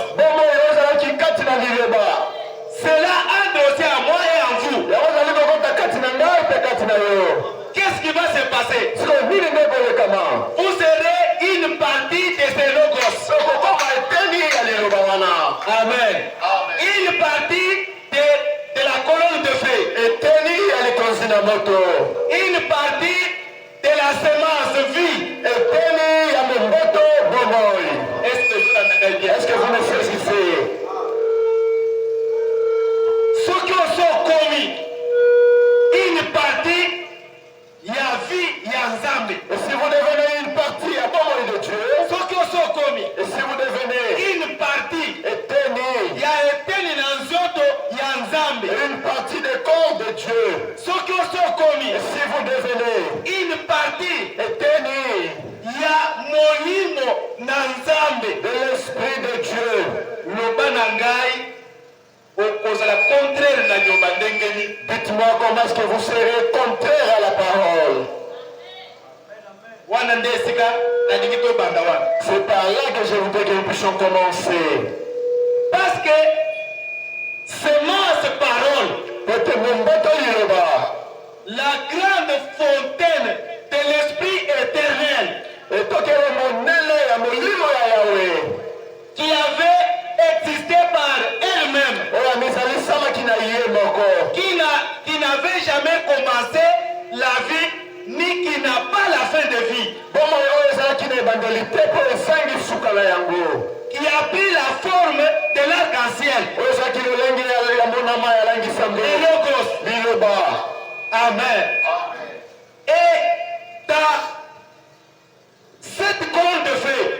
B: cela entre aussi à moi et en vous. Qu'est-ce qui va se passer? Vous serez une partie de ces Logos. Amen. Une partie de la colonne de feu. Une partie de la semence vie.
A: Est-ce que vous me saisissez?
B: Ceux qui sont commis, une partie, il y a vie, il y a ensemble.
A: Et si vous devenez une partie à bon de Dieu,
B: Ceux qui sont commis,
A: et si vous devenez
B: une partie,
A: éternel,
B: il y a éternel dans Zoto, il y a ensemble.
A: une partie des corps de Dieu,
B: Ceux qui sont commis,
A: et si vous devenez
B: une partie,
A: éternel
B: il y a molimo n'ensemble.
A: de l'Esprit de Dieu,
B: Le banangai, okozala contraire na nyoba ndengeni.
A: dites-moi comment est-ce que vous serez contraire à la parole.
B: Wana ndesika na dingito banda wana.
A: C'est par là que je voudrais que nous puissions commencer.
B: Parce que semence parole, la grande fontaine de l'esprit éternel qui avait existé par elle-même, qui n'avait jamais commencé la vie, ni qui n'a pas la fin de vie, qui a pris la forme de l'arc-en-ciel, le Logos. Amen. Et dans cette colonne de feu,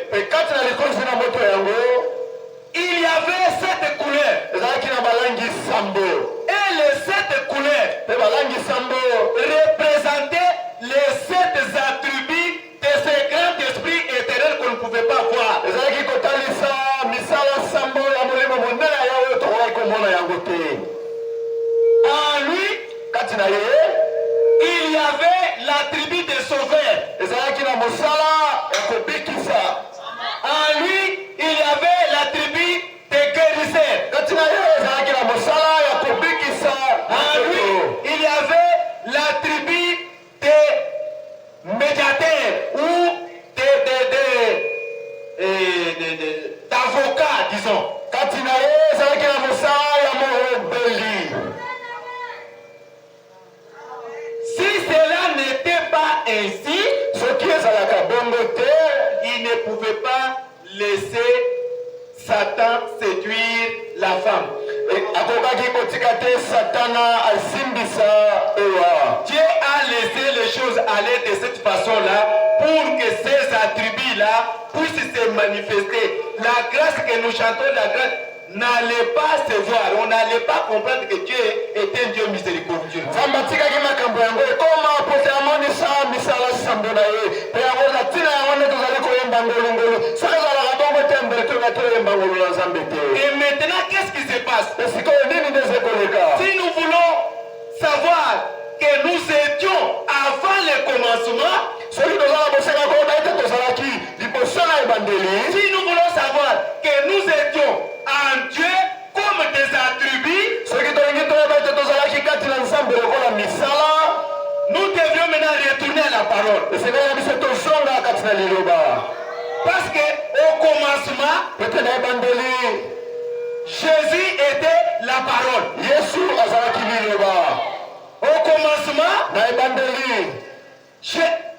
B: trahison. Si cela n'était pas ainsi, il ne pouvait pas laisser Satan séduire la femme. Dieu a laissé les choses aller de cette façon-là pour que ces attributs-là puissent se manifester. La grâce que nous chantons, la grâce n'allait pas se voir. On n'allait pas comprendre que Dieu était un Dieu miséricordieux. Et maintenant, qu'est-ce qui se passe? Si nous voulons savoir que nous étions avant le commencement, si nous voulons savoir que nous étions en Dieu comme des attributs, nous devions maintenant retourner à la parole. Parce qu'au commencement, Jésus était la parole. Au commencement,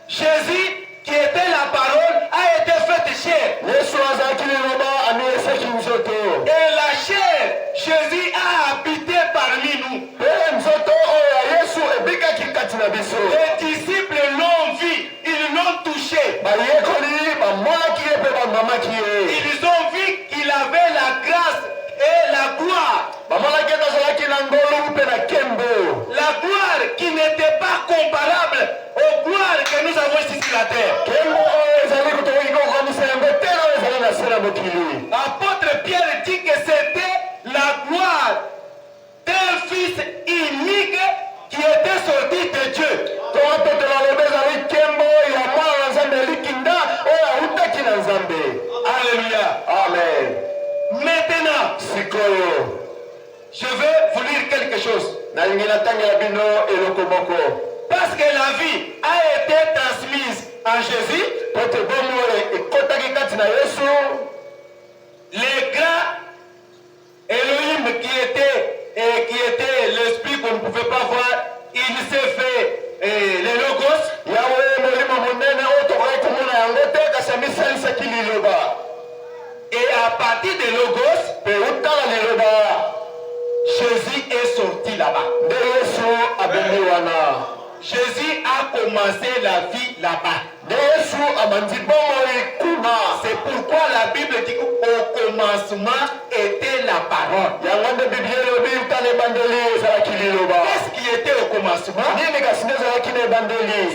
B: Jésus qui était la parole a été fait chair. Et la chair, Jésus a habité parmi nous. Les disciples l'ont vu, ils l'ont touché. Ils ont vu qu'il avait la grâce et la gloire. La gloire qui n'était pas comparable aux gloires que nous avons ici sur la terre. L'apôtre Pierre dit que c'était la gloire d'un fils unique qui était sorti de Dieu. Alléluia.
A: Amen.
B: Maintenant, je vais vous lire quelque chose. Parce que la vie a été transmise en Jésus, les grands Elohim qui était l'esprit qu'on ne pouvait pas voir, il s'est fait les logos. Et à partir des logos, Jésus est sorti là-bas. Jésus a commencé la vie là-bas. C'est pourquoi la Bible dit qu'au commencement était la parole. Qu'est-ce qui était au commencement?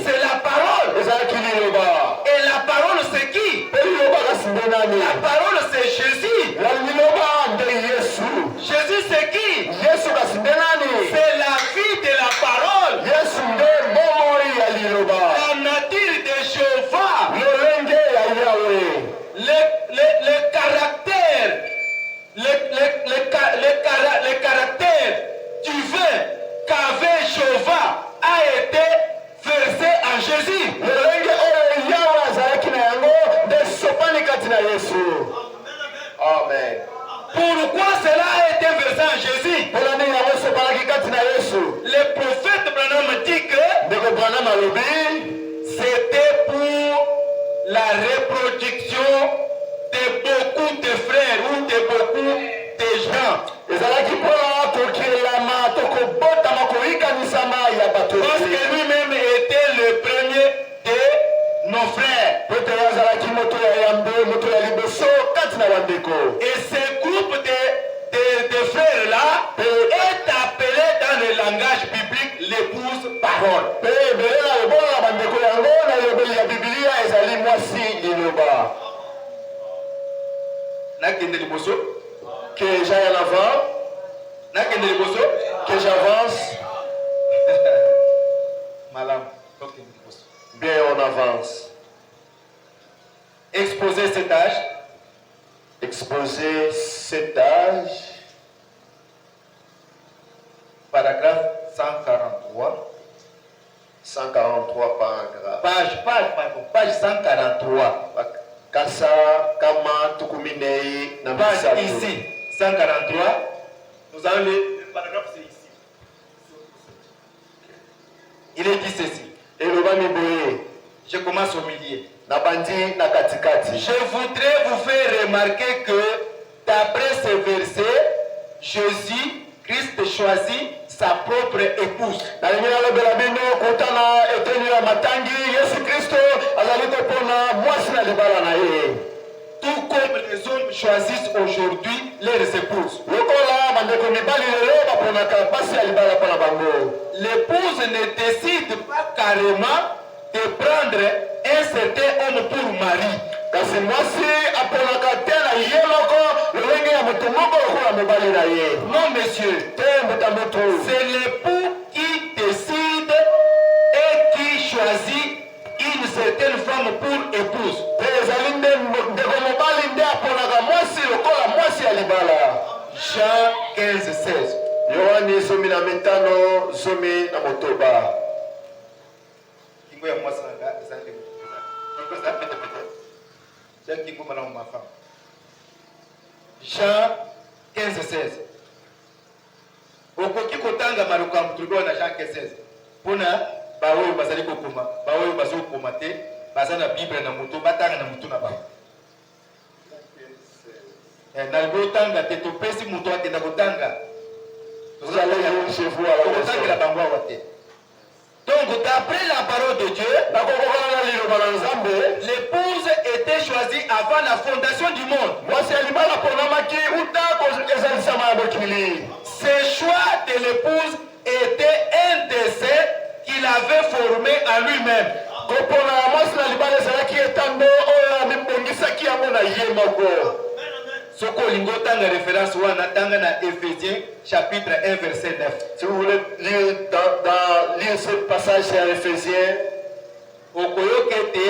B: C'est la parole. Et la parole c'est qui? La parole c'est Jésus. Jésus c'est qui? C'est la vie de la parole. La nature de Jéhovah. Le caractère divin qu'avait Jéhovah a été versé en Jésus.
A: Amen.
B: Pourquoi cela a été versé en Jésus? Le prophète Branham dit que c'était pour la reproduction de beaucoup de frères ou de beaucoup de gens. Parce que lui-même était le premier de nos frères. Et ce groupe de frères-là est appelé dans le langage biblique l'épouse parole.
A: Que j'aille en avant, que j'avance. Bien, on avance.
B: Exposer cet âge. Paragraphe 143.
A: 143 paragraphes.
B: Page 143.
A: Kasa kama tukuminei na
B: page ici, 143, nous avons le paragraphe, c'est ici. Il est dit ceci. Je commence au milieu. Je voudrais vous faire remarquer que d'après ce verset, Jésus, Christ choisit sa propre épouse. Tout comme les hommes choisissent aujourd'hui leurs épouses. L'épouse ne décide pas carrément de prendre un certain homme pour mari. Non, monsieur, c'est l'époux qui décide et qui choisit une certaine femme pour épouse. Jean 15, 16. Jean 15, 16. Okoki kotanga malukambo tulikuwa na Jean 15, 16. Pona baoyo bazali kokoma, baoyo bazali kokoma te, bazana Bible na moto, batanga na moto na ba. Na lobotanga te topesi moto akenda kotanga. Vous allez chez vous à la maison. Donc, d'après la parole de Dieu, l'épouse était choisie avant la fondation du monde. Ce choix de l'épouse était un dessein qu'il avait formé à lui-même. Soko lingo tanga référence wana tanga na Éphésiens chapitre 1 verset 9.
A: Si vous voulez lire lire ce passage à Éphésiens,
B: okoyokete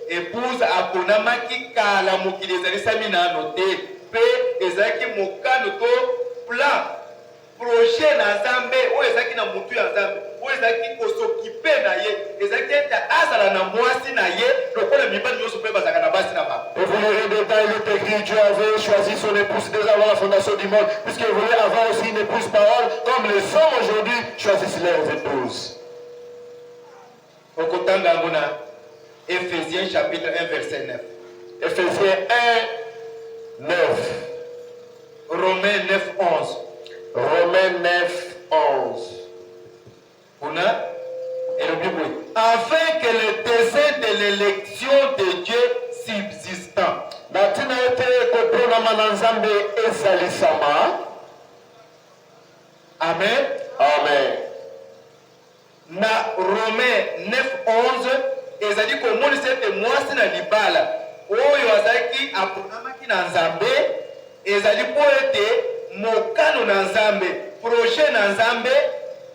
B: épouse aponamaki kala mokili ezali sami na note pe ezaki mokano to plan projet na Nzambe o ezaki na mutu ya Nzambe o ezaki kosokipe na ye ezaki ete azala na mwasi na ye lokola mibali nyonso mpe bazaka na basi na bango.
A: Et vous lirez dedans, il est écrit, Dieu avait choisi son épouse dès avant la fondation du monde, puisqu'il voulait avoir aussi une épouse parole, comme les hommes aujourd'hui choisissent leurs épouses.
B: Okotanga ngona Éphésiens chapitre 1 verset 9.
A: Éphésiens 1, 9.
B: Romains 9, 11.
A: Romains 9, 11.
B: Afin que le dessein de l'élection de Dieu subsistant. Amen.
A: Amen.
B: Na Romains 9, 11. Ezali komoni sete mwasi na libala. Oyo azaki aponamaki na Nzambe. Ezali po ete mokano na Nzambe. Projet na Nzambe.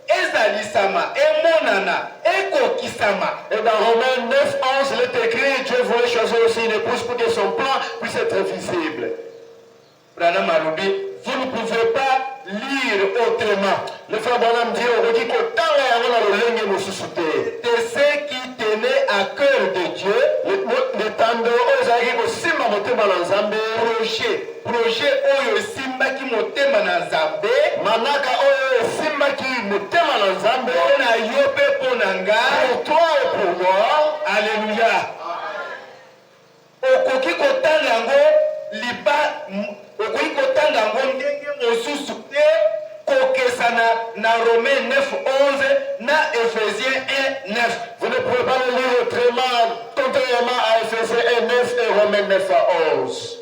B: Ezalisama, emonana, ekokisama.
A: Et dans Romains 9, 11, il est écrit, Dieu voulait choisir aussi une épouse pour que son plan puisse être visible.
B: Branham Marubi, vous ne pouvez pas lire autrement.
A: Le frère Branham dit,
B: de ce qui tenait à cœur de Dieu, projet oyo simbaki motema na Nzambe,
A: manaka oyo simbaki motema na Nzambe,
B: na yo pe pona ngai,
A: pour toi et pour moi.
B: Alléluia. Okoki kotanga yango okoki kotanga yango ndenge mosusu te kokesana na Romains 9, 11 na Éphésiens 1, 9.
A: Vous ne pouvez pas le lire autrement, contrairement à Éphésiens 1, 9 et Romains 9 à 11.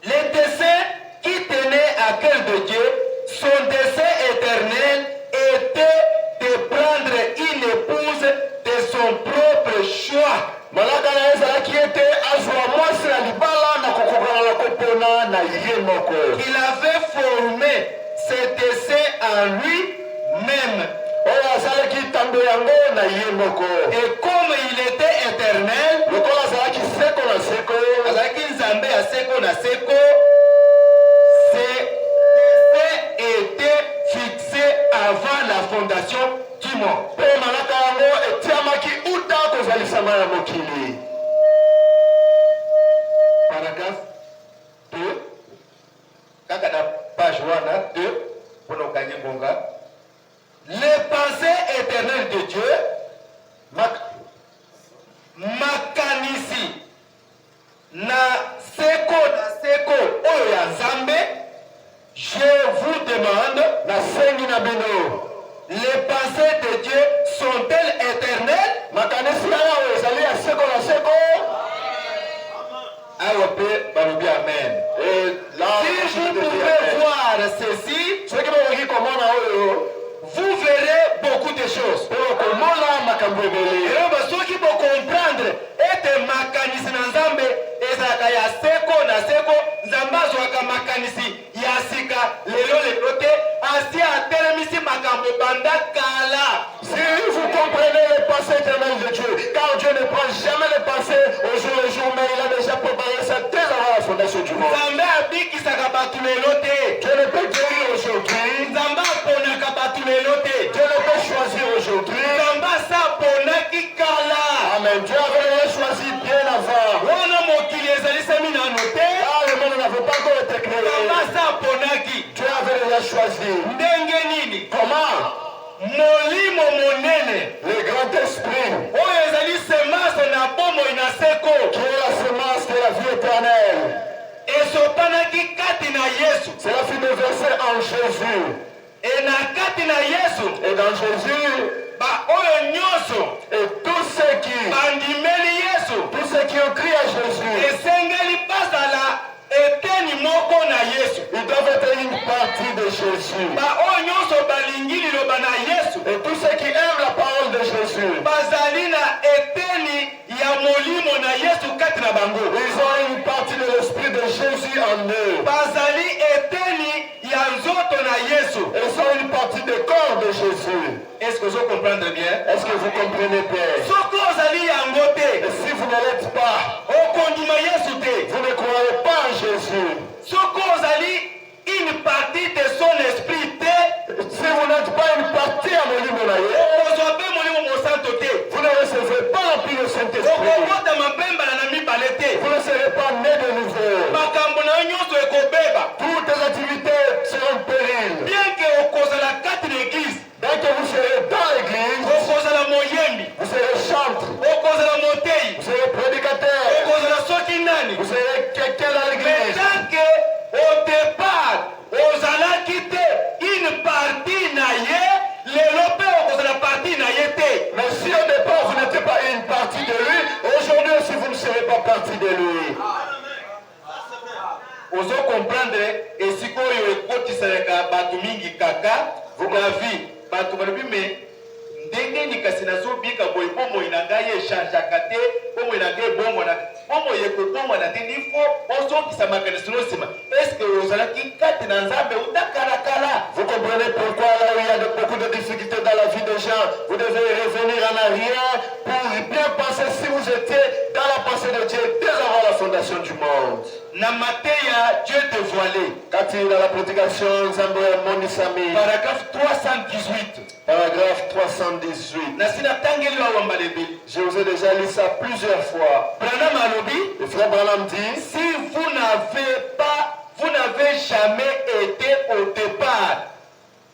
B: Les desseins qui tenaient à cœur de Dieu, son dessein éternel était de prendre une épouse de son propre choix. Il avait formé ses desseins en lui-même. Et comme il était éternel, ses desseins étaient fixés avant la fondation du monde. Paragraphe 2. Les pensées de Dieu sont-elles éternelles?
A: Amen.
B: Si vous pouvez voir ceci, vous verrez beaucoup de choses. Et ceux qui vont comprendre et makanisi na nzambe ezaka ya seko na seko nzambe azwaka makanisi ya sika lelo te asi atelemisi makambo banda kala.
A: Si vous comprenez les pensées éternelles de Dieu, car Dieu ne prend jamais les pensées au jour le jour, mais il a déjà préparé ça dès avant la fondation du monde.
B: Nzambe abikisaka batu lelo te.
A: Dieu ne peut guérir aujourd'hui.
B: Nzambe aponaka batu lelo te.
A: Dieu ne peut choisir aujourd'hui.
B: Nzambe asa aponaki kala.
A: Amen. Dieu avait choisi bien avant.
B: Wana mokili ezalisami nano te.
A: Ah, le monde n'avait pas encore été créé.
B: Nzambe asa aponaki.
A: Dieu avait déjà choisi.
B: Ndenge nini?
A: Comment?
B: Molimo monene.
A: Le grand esprit.
B: Oyo ezali semence na bomoi na seko.
A: Qui est la semence de la vie éternelle.
B: Esopanaki kati na Yesu.
A: Cela fut déversé en Jésus.
B: Et na kati na Yesu.
A: Et dans Jésus.
B: Ba oyo nyoso.
A: Et tous ceux qui.
B: Bandimeli Yesu.
A: Tous ceux qui ont crié à Jésus.
B: Esengeli basala eteni moko na Yesu.
A: Ils doivent être une partie de Jésus.
B: Ba oyo nyoso balingi liloba na Yesu.
A: Et tous ceux qui aiment la parole de Jésus.
B: Bazali na eteni ya molimo na Yesu kati na bango.
A: Ils ont une partie de l'esprit de Jésus en eux.
B: Bazali eteni ya nzoto na Yesu.
A: Ils ont une partie du corps de Jésus.
B: Est-ce que vous comprenez bien?
A: Est-ce que vous comprenez bien?
B: Soko ozali yango te.
A: Et si vous ne l'êtes pas,
B: Okondima Yesu te.
A: vous ne croyez pas en Jésus.
B: Soko ozali une partie de son esprit te.
A: Si vous n'êtes pas une partie à molimo na ye,
B: Okozwa pe molimo mosanto te.
A: vous ne recevrez pas l'empire du Saint-Esprit.
B: Okobota mapembala na mibale te.
A: Vous ne serez pas né de nouveau.
B: Makambo na yo nyonso ekobeba.
A: Toutes tes activités seront périles.
B: Bien que okozala kati na église.
A: Dès que vous serez dans l'église,
B: Okozala moyembi.
A: vous serez chantre,
B: Okozala motei.
A: vous serez prédicateur,
B: Okozala soki nani.
A: vous serez quelqu'un dans
B: Mais
A: l'église.
B: tant que au départ ozalaki te une partie na ye, lelo pe okozala partie na ye te.
A: Mais si au départ vous n'étiez pas une partie de lui, aujourd'hui aussi vous ne serez pas partie de lui.
B: Ozo comprendre esiko oyo ekotiselaka bato mingi kaka na vie. Bato balobi me ndenge ni kasi nazobika boye bomoi na ngai echangeaka te, bomoi na ngai ebongwana, bomoi ekobongwana te, nifo ozokisa makanisi nosima. Eske ozalaki kati na nzambe utakalakala?
A: Vous comprenez pourquoi là où il y a beaucoup de difficultés dans la vie des gens, vous devez revenir en arrière pour bien penser si vous étiez dans la pensée de Dieu dès avant la fondation du monde.
B: Na Mateya Dieu dévoilé.
A: Quand il est dans la prédication, Nzambe Monisami.
B: Paragraphe 318.
A: Paragraphe 318.
B: Nasina tangeli wa wambalebe.
A: Je vous ai déjà lu ça plusieurs fois.
B: Branham alobi.
A: Le frère Branham dit,
B: si vous n'avez jamais été au départ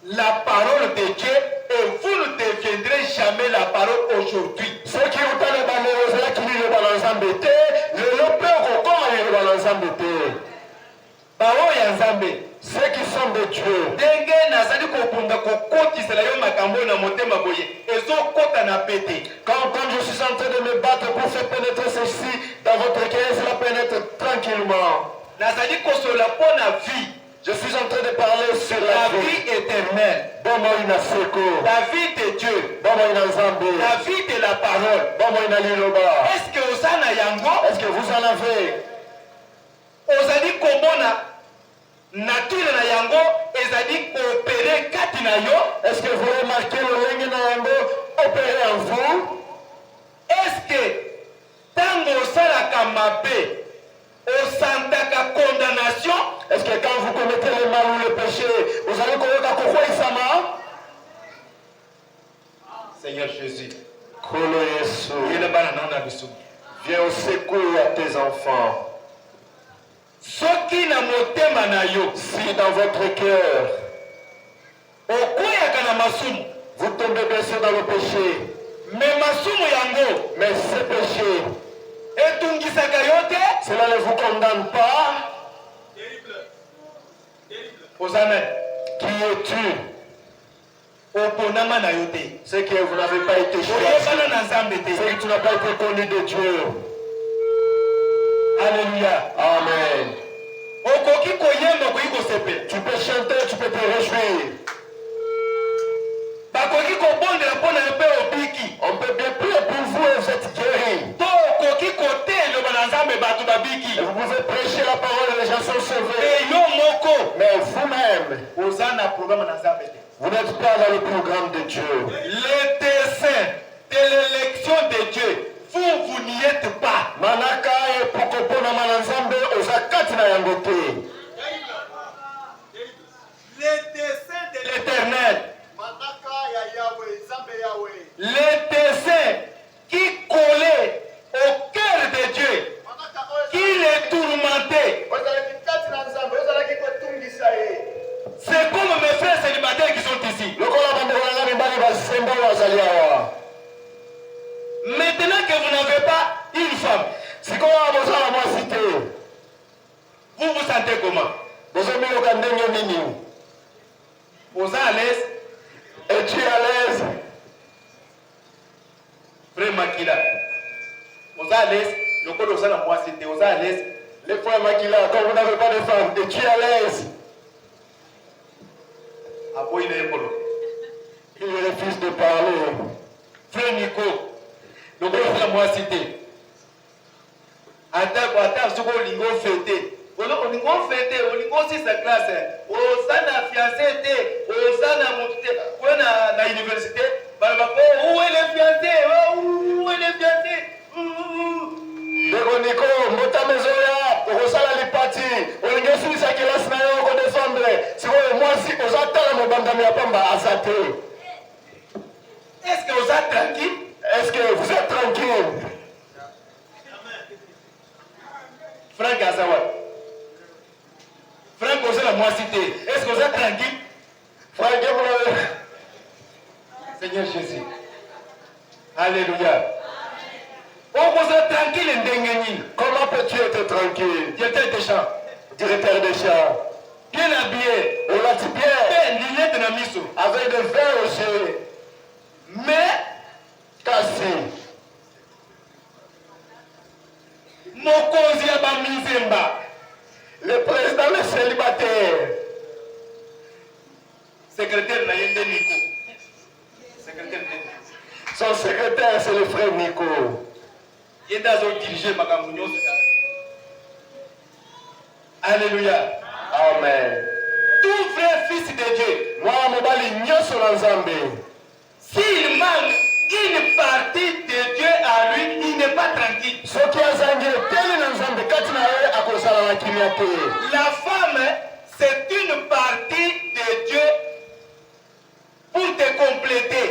B: la parole de Dieu et vous ne deviendrez jamais la parole aujourd'hui.
A: ceux qui ont les bannières, là qui lisent le Nzambe te, le lopeur comment il le Nzambe te.
B: Bao ya Nzambe.
A: Ceux qui sont de Dieu.
B: Denge nazali kokunda kokotisela yo makambo na motema boye. Ezokota na pete.
A: Quand je suis en train de me battre pour faire pénétrer ceci dans votre cœur, cela pénètre tranquillement.
B: Nazali kosola pona vie.
A: Je suis en train de parler sur la
B: vie éternelle.
A: La
B: vie de Dieu.
A: La
B: vie de la parole.
A: Est-ce
B: que vous en avez?
A: Est-ce que vous en avez?
B: Ozali komona nature na yango ezali opérer kati na yo.
A: Est-ce que vous remarquez le lenge na yango opérer en vous?
B: Est-ce que tango osalaka mabe osantaka condamnation?
A: Est-ce que quand vous commettez le mal ou le péché, vous allez koyoka kokwa isama?
B: Seigneur Jésus,
A: Kolo Yesu,
B: viens
A: au secours à tes enfants.
B: Soki na motema na yo,
A: si dans votre cœur,
B: okoyaka na masumu,
A: vous tombez bien sûr dans le péché,
B: mais masumu yango,
A: mais ce péché,
B: etungisaka yo te,
A: cela ne vous condamne pas.
B: Aux amen.
A: Qui es-tu? C'est que vous n'avez pas été choisi. C'est que tu n'as pas été connu de Dieu.
B: Alléluia.
A: Amen. Tu peux chanter, tu peux te réjouir. On peut bien prier pour vous et vous êtes guéris. Et vous pouvez prêcher la parole et les gens sont sauvés. Mais vous-même, vous n'êtes pas dans le programme de Dieu.
B: Les desseins de l'élection de Dieu, vous n'y êtes pas.
A: Manaka et Pokopona Mananzambe Ozakati na yangote.
B: Les desseins de l'Éternel. Les desseins qui collaient au cœur de Dieu, qui les tourmentaient. C'est comme mes frères célibataires qui sont ici. Maintenant que vous n'avez pas une femme, vous vous sentez comment? Vous êtes à l'aise?
A: Es-tu à l'aise?
B: Frère Makila, vous êtes à l'aise? Le code de la moissité, vous êtes à l'aise?
A: Les frères Makila, quand vous n'avez pas de femme, es-tu à l'aise? Il refuse de parler.
B: Frère Nico, le code de la moissité. Attends, ce qu'on lingo fêté. On lingo fêté, on lingo aussi sa classe. On s'en fiancé, on s'en monté, on a la université. Où est le fiancé? Où est le fiancé?
A: Nico, Motamezoya, Rosala Lipati, Olingesu Sakela Snayo, on défendre. Si moi, si vous attendez mon bandami à Pamba, à Zate.
B: Est-ce que vous êtes tranquille?
A: Est-ce que vous êtes tranquille?
B: Franck Azawa. Franck, vous êtes la moissité. Est-ce que vous êtes tranquille?
A: Franck,
B: Seigneur Jésus. Alléluia. Oh, vous êtes tranquille, Ndengeni.
A: Comment peux-tu être tranquille?
B: Directeur des champs.
A: Directeur des champs.
B: Bien habillé.
A: On l'a dit bien.
B: Lignée de Namiso.
A: Avec de verres aux yeux.
B: Mais,
A: cassé.
B: Mokozi Abamizemba.
A: Le président est célibataire.
B: Secrétaire Nayende Nico. Secrétaire Nayende.
A: Son secrétaire, c'est le frère Nico.
B: Il est dans diriger Magamunyo. Alléluia.
A: Amen.
B: Tout vrai fils de Dieu.
A: Moi, Mobali Nyoso Nzambe.
B: S'il manque une partie de Dieu à lui, il n'est pas tranquille. La femme, c'est une partie de Dieu pour te compléter,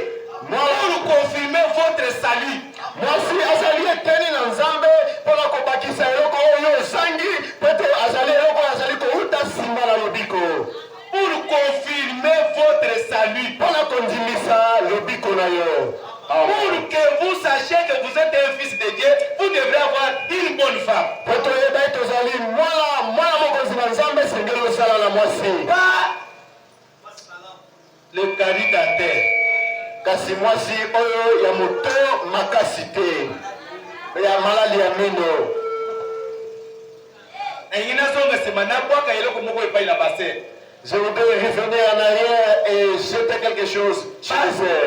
B: pour confirmer votre salut.
A: Moi, si Azali est tenu dans Nzambe, pour la Kobakisa, Eloko, Sangi, peut-être Azali, Azali, Kouta, Simba, la Lobiko.
B: Pour confirmer votre salut.
A: Pour la Kondimisa, Lobiko, Nayo.
B: Pour que vous sachiez que vous êtes un fils de Dieu, vous devrez avoir une bonne femme. Pas le caridateur.
A: Kasi mwasi oyo ya moto makasi te. Ya malali ya mino. Je voudrais revenir en arrière et jeter quelque chose chez les sœurs.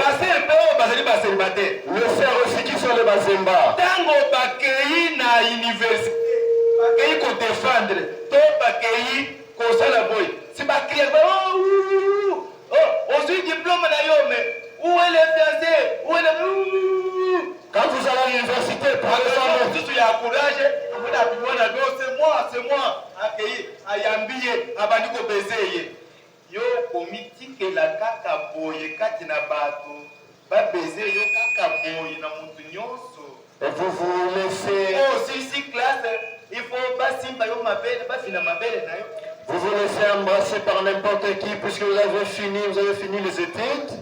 A: Le sœur aussi qui sont les Bazemba.
B: Tango bakei na université. Bakei ko défendre. To bakei ko sala boy. Si bakei aujourd'hui diplôme na yo mais où est le fiancé? Où est le
A: quand vous allez à l'université, par exemple,
B: tu as courage, c'est moi. Akei ayambie abandi ko baiser. Yo komiti ke la kaka boye kati na bato. Ba baiser yo kaka boye na mutu nyonso.
A: Et vous vous laissez.
B: Oh, si classe, il faut pas simba yo mabele, pas fina mabele na yo.
A: Vous vous laissez embrasser par n'importe qui puisque vous avez fini les études.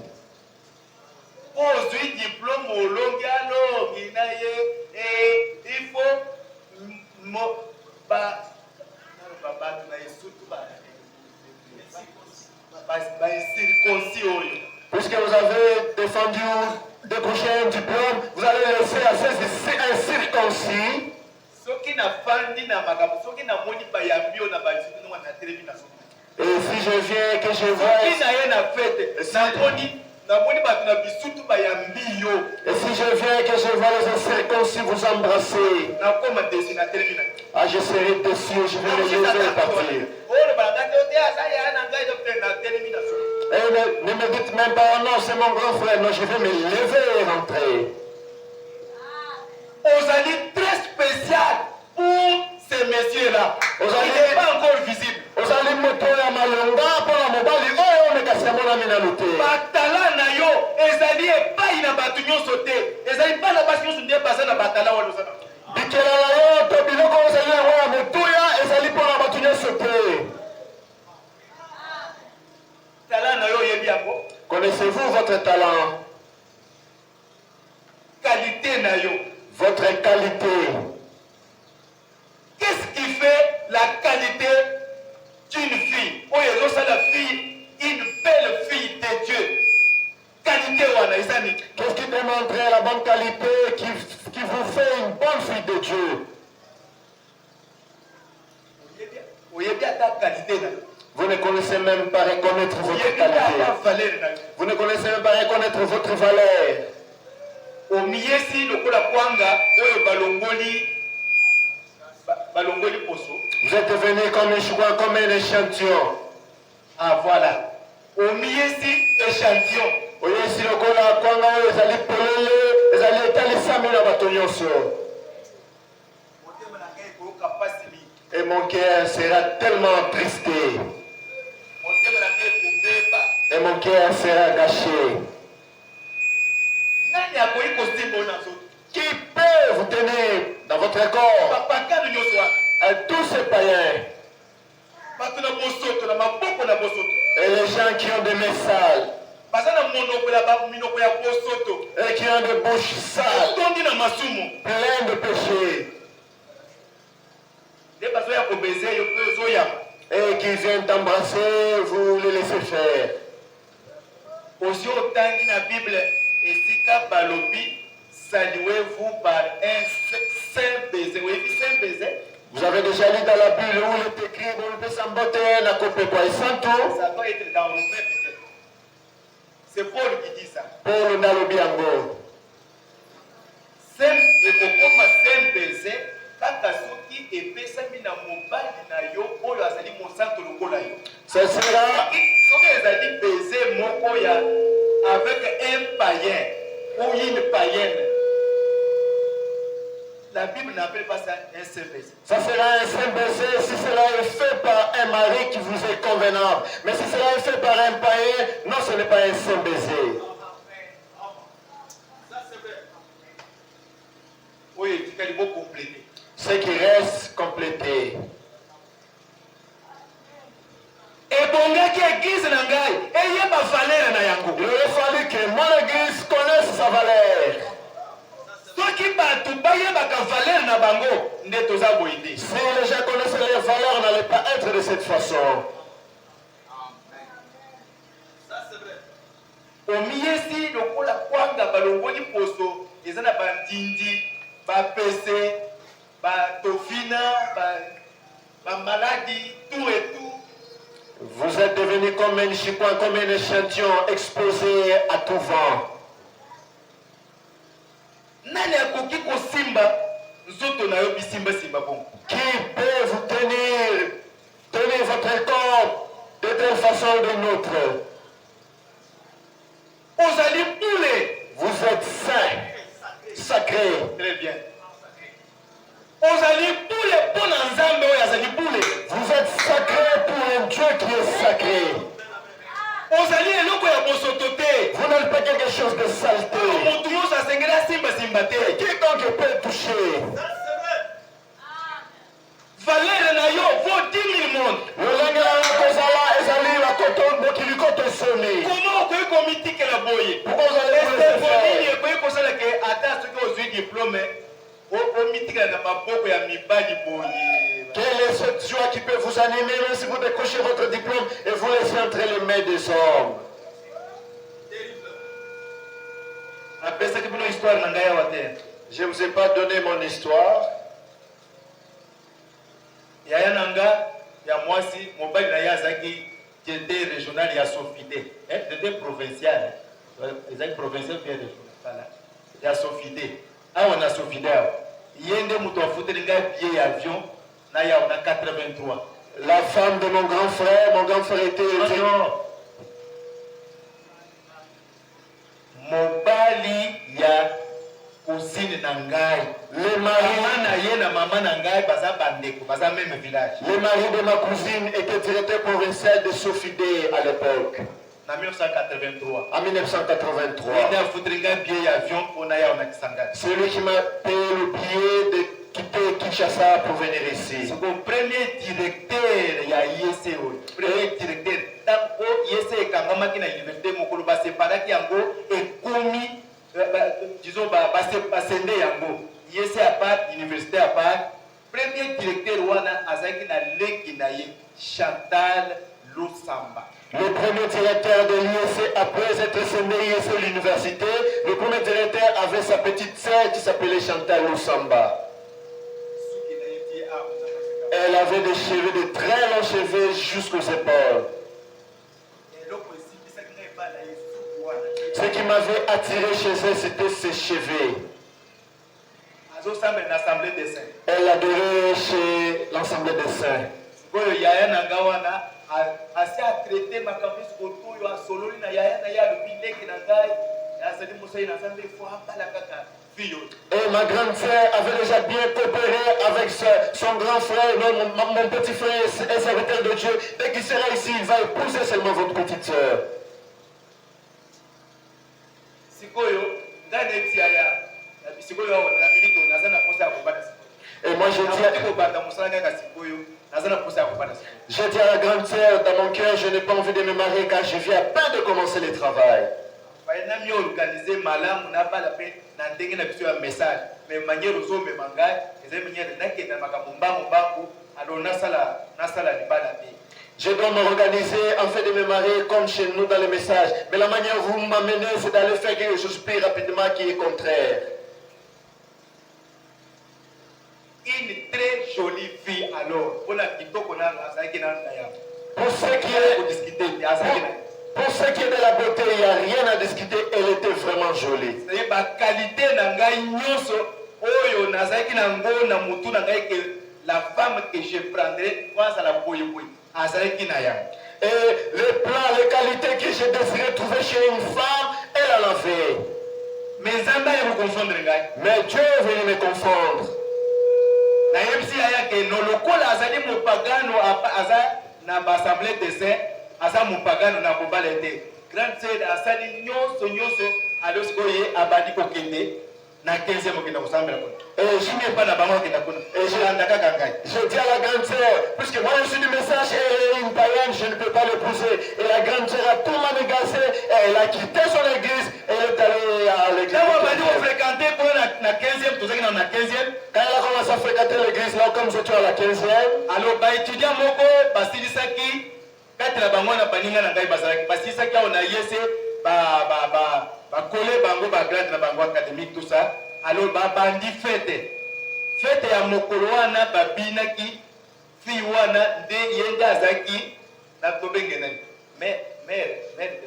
B: Aujourd'hui, diplôme au longalo, et il faut
A: Puisque puisque vous avez défendu décrocher un diplôme, vous allez laisser à ces incirconcis. Et si je viens, que je vois... Et si je viens, que je vois les incirconcis vous embrasser, ah, je serai déçu, je vais me lever et partir. Et ne me dites même pas, oh non, c'est mon grand frère, non, je vais me lever et rentrer.
B: Aux alliés très spécial pour ces messieurs-là. Il n'est pas encore visible.
A: Aux alliés moto ya malonga pour la mobali oyo mekasemona minalote.
B: Batala na yo, ezali epai na batu nyonso te. Ezali pas na basi nyonso nde baza na batala wana osana.
A: Bikela na yo to biloko ozali yango ya motuya ezali mpona batu nyonso te.
B: Tala na yo yebi yango.
A: Connaissez-vous votre talent?
B: Qualité na yo.
A: Votre qualité.
B: Qu'est-ce qui fait la qualité d'une fille? Oh, il y a la fille, une belle fille de Dieu. Qualité wana isani.
A: Qu'est-ce qui démontre la bonne qualité qui vous fait une bonne fille de Dieu? Vous ne connaissez même pas reconnaître votre qualité. Vous ne connaissez même pas reconnaître votre valeur. Vous êtes devenu comme un choix, comme un échantillon.
B: Ah voilà. Au milieu si échantillon.
A: Oyesi lokola kwanga oyo ezali polele ezali etalisami na bato nyonso. Et mon cœur sera tellement attristé. Et mon cœur sera gâché. Qui peut vous tenir dans votre corps? À tous ces païens. Et les gens qui ont des mains sales. Et qui ont des bouches sales. Pleines de péchés. Et qui viennent t'embrasser, vous les laissez faire.
B: Aussi autant que la Bible et Sika Balobi, saluez-vous par un saint baiser. Oui, saint baiser.
A: Vous avez déjà lu dans la Bible où il est écrit ça
B: doit être dans Romain peut-être. C'est Paul qui dit ça.
A: Paul Nalobiango.
B: Saint et comme saint baiser, quand Soki et Pesami na mobali na yo, oyo azali monsanto lokola yo.
A: Ce sera
B: les alliés baiser moko ya avec un païen ou une païenne. La Bible n'appelle pas ça un saint baiser.
A: Ça sera un saint baiser si cela est fait par un mari qui vous est convenable. Mais si cela est fait par un païen, non, ce n'est pas un saint baiser.
B: Ça c'est vrai. Oui, tu peux compléter.
A: Ce qui reste complété.
B: Et bon gars qui église na ngai, et y a ma valeur na yango.
A: Il aurait fallu que mon église connaisse sa valeur.
B: Si
A: les gens connaissent les valeurs, n'allait pas être de cette façon.
B: Ça c'est vrai. Au milieu si le kola kwanga balongoli poso, ils ont ba ndindi, ba PC, ba tofina, ba maladie, tout et tout.
A: Vous êtes devenu comme un chicoin, comme un échantillon exposé à tout vent. Qui peut vous tenir votre corps de telle façon ou d'une autre? Vous êtes saints, sacrés.
B: Très bien.
A: Vous êtes sacrés pour un Dieu qui est sacré. Vous n'êtes pas quelque chose de saleté. Quiconque peut toucher.
B: Valère na yo vaut 10 000 monde. Comment vous communiquer la boye?
A: Pourquoi vous allez vous laisser faire? Quelle est cette joie qui peut vous animer même si vous décrochez votre diplôme et vous laissez entrer les mains des hommes?
C: histoire na ngai awa te.
A: Je ne vous ai pas donné mon histoire.
C: Yaya nanga ya mwasi mobali na ye azalaki directeur régional ya Sofide. Directeur provincial. Ezalaki provincial bien régional. Ya Sofide. Awa na Sofide awa. Ye nde moto afuteli ngai billet ya avion na yawa na 83.
A: La femme de mon grand frère était...
C: Mobali ya cousine na ngai.
A: Les maris
C: na ye na mama na ngai baza bandeko, baza même village.
A: Les maris de ma cousine étaient directeurs provinciaux de Sofide à l'époque.
C: En 1983.
A: En 1983. C'est lui qui m'a payé le billet de quitter Kinshasa pour venir ici.
C: C'est le premier directeur ya IEC. Premier directeur. Tango IEC kangama kina université mokolo ba séparaki yango ekomi disons ba sende yango. IEC à part, université à part. Premier directeur wana azaki na leki na ye Chantal Lusamba.
A: Le premier directeur de l'IEC, après être scindé IEC à l'université, le premier directeur avait sa petite sœur qui s'appelait Chantal Lusamba. Elle avait des cheveux, de très longs cheveux jusqu'aux épaules. Ce qui m'avait attiré chez elle, c'était ses cheveux. Elle adorait chez l'Assemblée des saints.
C: Assez à traiter ma campus autour de Sololi na yaya na ya le bileki na ngai ya sadi musai na zambe fo apala kaka fille.
A: Et ma grande sœur avait déjà bien coopéré avec son grand frère, mon petit frère et serviteur de Dieu. Dès qu'il sera ici, il va épouser seulement votre petite sœur.
C: Sikoyo ngane tia ya sikoyo na milito na sana posa kubana.
A: Et moi je dis à la grande sœur, dans mon cœur, je n'ai pas envie de me marier car je viens à peine de commencer le travail. Je dois m'organiser en fait de me marier comme chez nous dans les messages. Mais la manière où vous m'amenez, c'est d'aller faire quelque chose plus rapidement qui est contraire.
C: Une très jolie fille alors. Pour ce
A: qui est de la beauté, il n'y a rien à discuter. Elle était vraiment jolie.
C: La femme que je prendrai,
A: et les plans, les qualités que je désirais trouver chez une femme, elle en avait. Mais Dieu est venu me confondre.
C: Na yebisi aya ke no lokola azali mopagano aza na assemblée de saints aza mopagano na kobala te grande sœur asali nyonso alosikoye abandi kokende na 15e okenda kosambela kuna je n'ai pas na bango okenda kuna
A: je dis à la grande sœur puisque moi je suis du message et une païenne je ne peux pas l'épouser et la grande sœur a tout manigacé et elle a quitté son église et elle est allée à l'église. Quand elle a commencé à fréquenter l'église là comme je suis à la 15e,
C: alors ba étudiant moko basilisaki katela bango na baninga na ngai bazalaki basilisaki on a yese ba coller bango ba grade na bango académique tout ça alors ba bandi fête ya mokolo wana babinaki fi wana nde yenda azaki na tobenge na mais de fête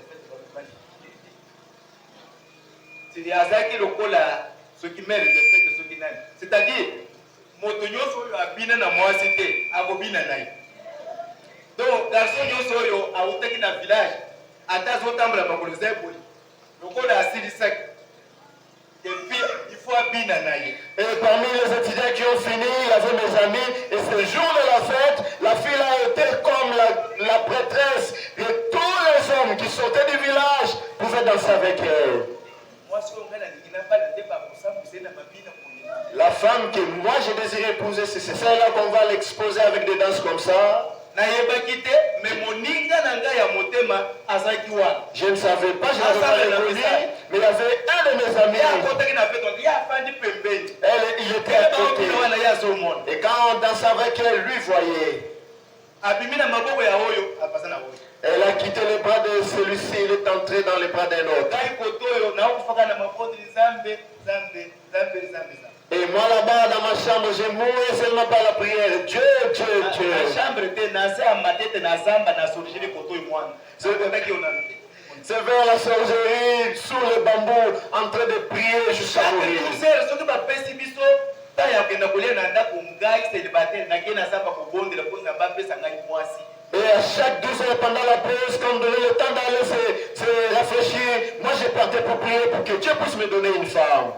C: c'est azaki lokola ce qui mère de fête ce qui nani c'est-à-dire moto nyonso oyo abina na mwasi te akobina na ye donc garçon nyonso oyo autaki na village ata azotambola makolo eza boye lokola asilisaki il faut abina na ye.
A: Et parmi les étudiants qui ont fini, il y avait mes amis et ce jour de la fête, la fille a été comme la prêtresse et tous les hommes qui sortaient du village pouvaient danser avec elle. La femme que moi je désirais épouser, c'est celle-là qu'on va l'exposer avec des danses comme ça.
C: Je
A: ne savais pas, je n'avais pas reconnu, mais il y avait un de mes amis. Il était à côté. Et quand on dansait avec elle, lui voyait. Elle a quitté les bras de celui-ci, il est entré dans les bras d'un autre. Et moi là-bas dans ma chambre, j'ai mouru seulement par la prière. Dieu, Dieu, Dieu. C'est vers la sorcellerie, sous le bambou, en train de prier jusqu'à mourir. Et à chaque 12 heures pendant la pause, quand on donnait le temps d'aller se réfléchir, moi je partais pour prier pour que Dieu puisse me donner une femme.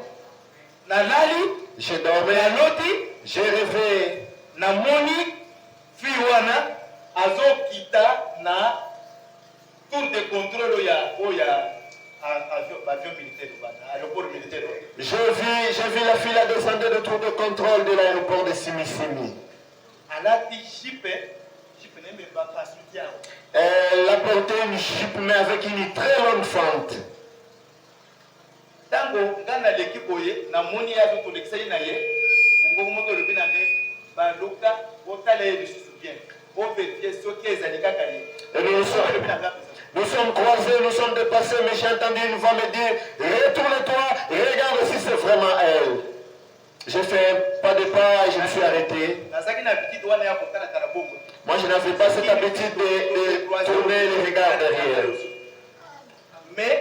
A: J'ai dormi, j'ai rêvé.
C: Tour de contrôle
A: J'ai vu la fille descendre de tour de contrôle de l'aéroport de Simisimi. Elle a porté une jupe mais avec une très longue fente. Et nous sommes croisés, nous sommes dépassés, mais j'ai entendu une voix me dire, retourne-toi, regarde si c'est vraiment elle. J'ai fait un pas de pas et je me suis arrêté. Moi, je n'avais pas cette habitude de tourner les regards derrière. Mais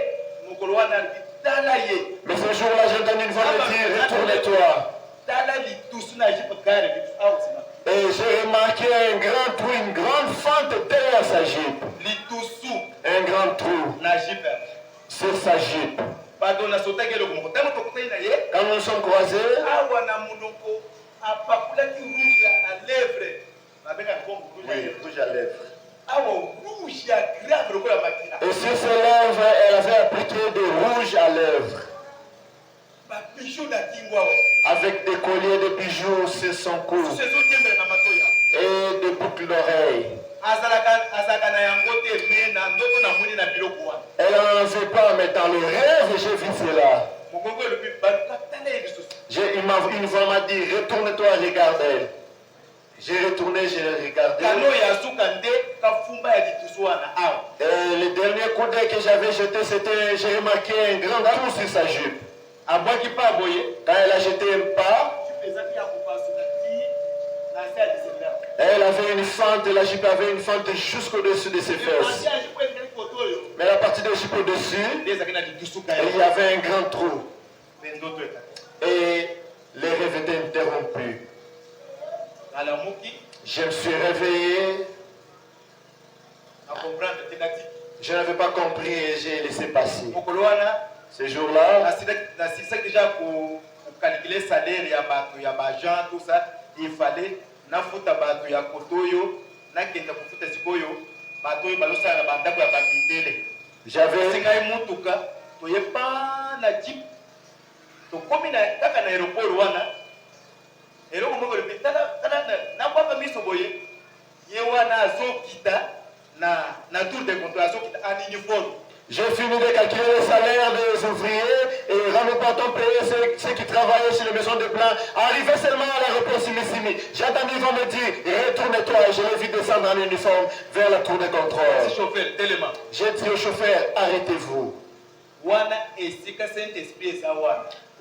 A: ce jour-là, j'ai entendu une voix me dire, retourne-toi. Et j'ai remarqué un grand trou, une grande fente derrière sa jupe. Un grand trou. C'est sa jupe. Quand nous nous sommes croisés, oui, rouge à lèvres. Et sur ses lèvres, elle avait appliqué des rouges à lèvres. Avec des colliers de bijoux sur son cou. Et des boucles d'oreilles. Elle n'en avait pas, mais dans le rêve, j'ai vu cela. Une voix m'a dit, retourne-toi, regarde elle. J'ai retourné, j'ai regardé. Et le dernier coup d'œil que j'avais jeté, c'était, j'ai remarqué un grand trou sur sa jupe. Quand elle a jeté un pas, elle avait une fente, la jupe avait une fente jusqu'au-dessus de ses fesses. Mais la partie de la jupe au-dessus, il y avait un grand trou. Et les rêves étaient interrompus. Je me suis réveillé. Je n'avais pas compris et j'ai laissé passer. Ce jour-là,
C: pour calculer le salaire, il y a des gens, tout ça, il fallait nafuta bato ya kotoyo nakenda kufuta sikoyo bato balosa na bandako ya bandele.
A: J'avais
C: singa mutuka toyepa na jeep to komi na kaka na aéroport wana ero ko ngolo pitala na kwa miso boye ye wana azokita na tour de contrôle azokita en uniforme.
A: J'ai fini de calculer le salaire des ouvriers et Rano-Paton payait ceux qui travaillaient sur les maisons de plan. Arrivé seulement à l'aéroport Simisimi, j'ai entendu ils vont me dire retourne-toi et je l'ai vu descendre en uniforme vers la tour de contrôle. J'ai dit au chauffeur arrêtez-vous.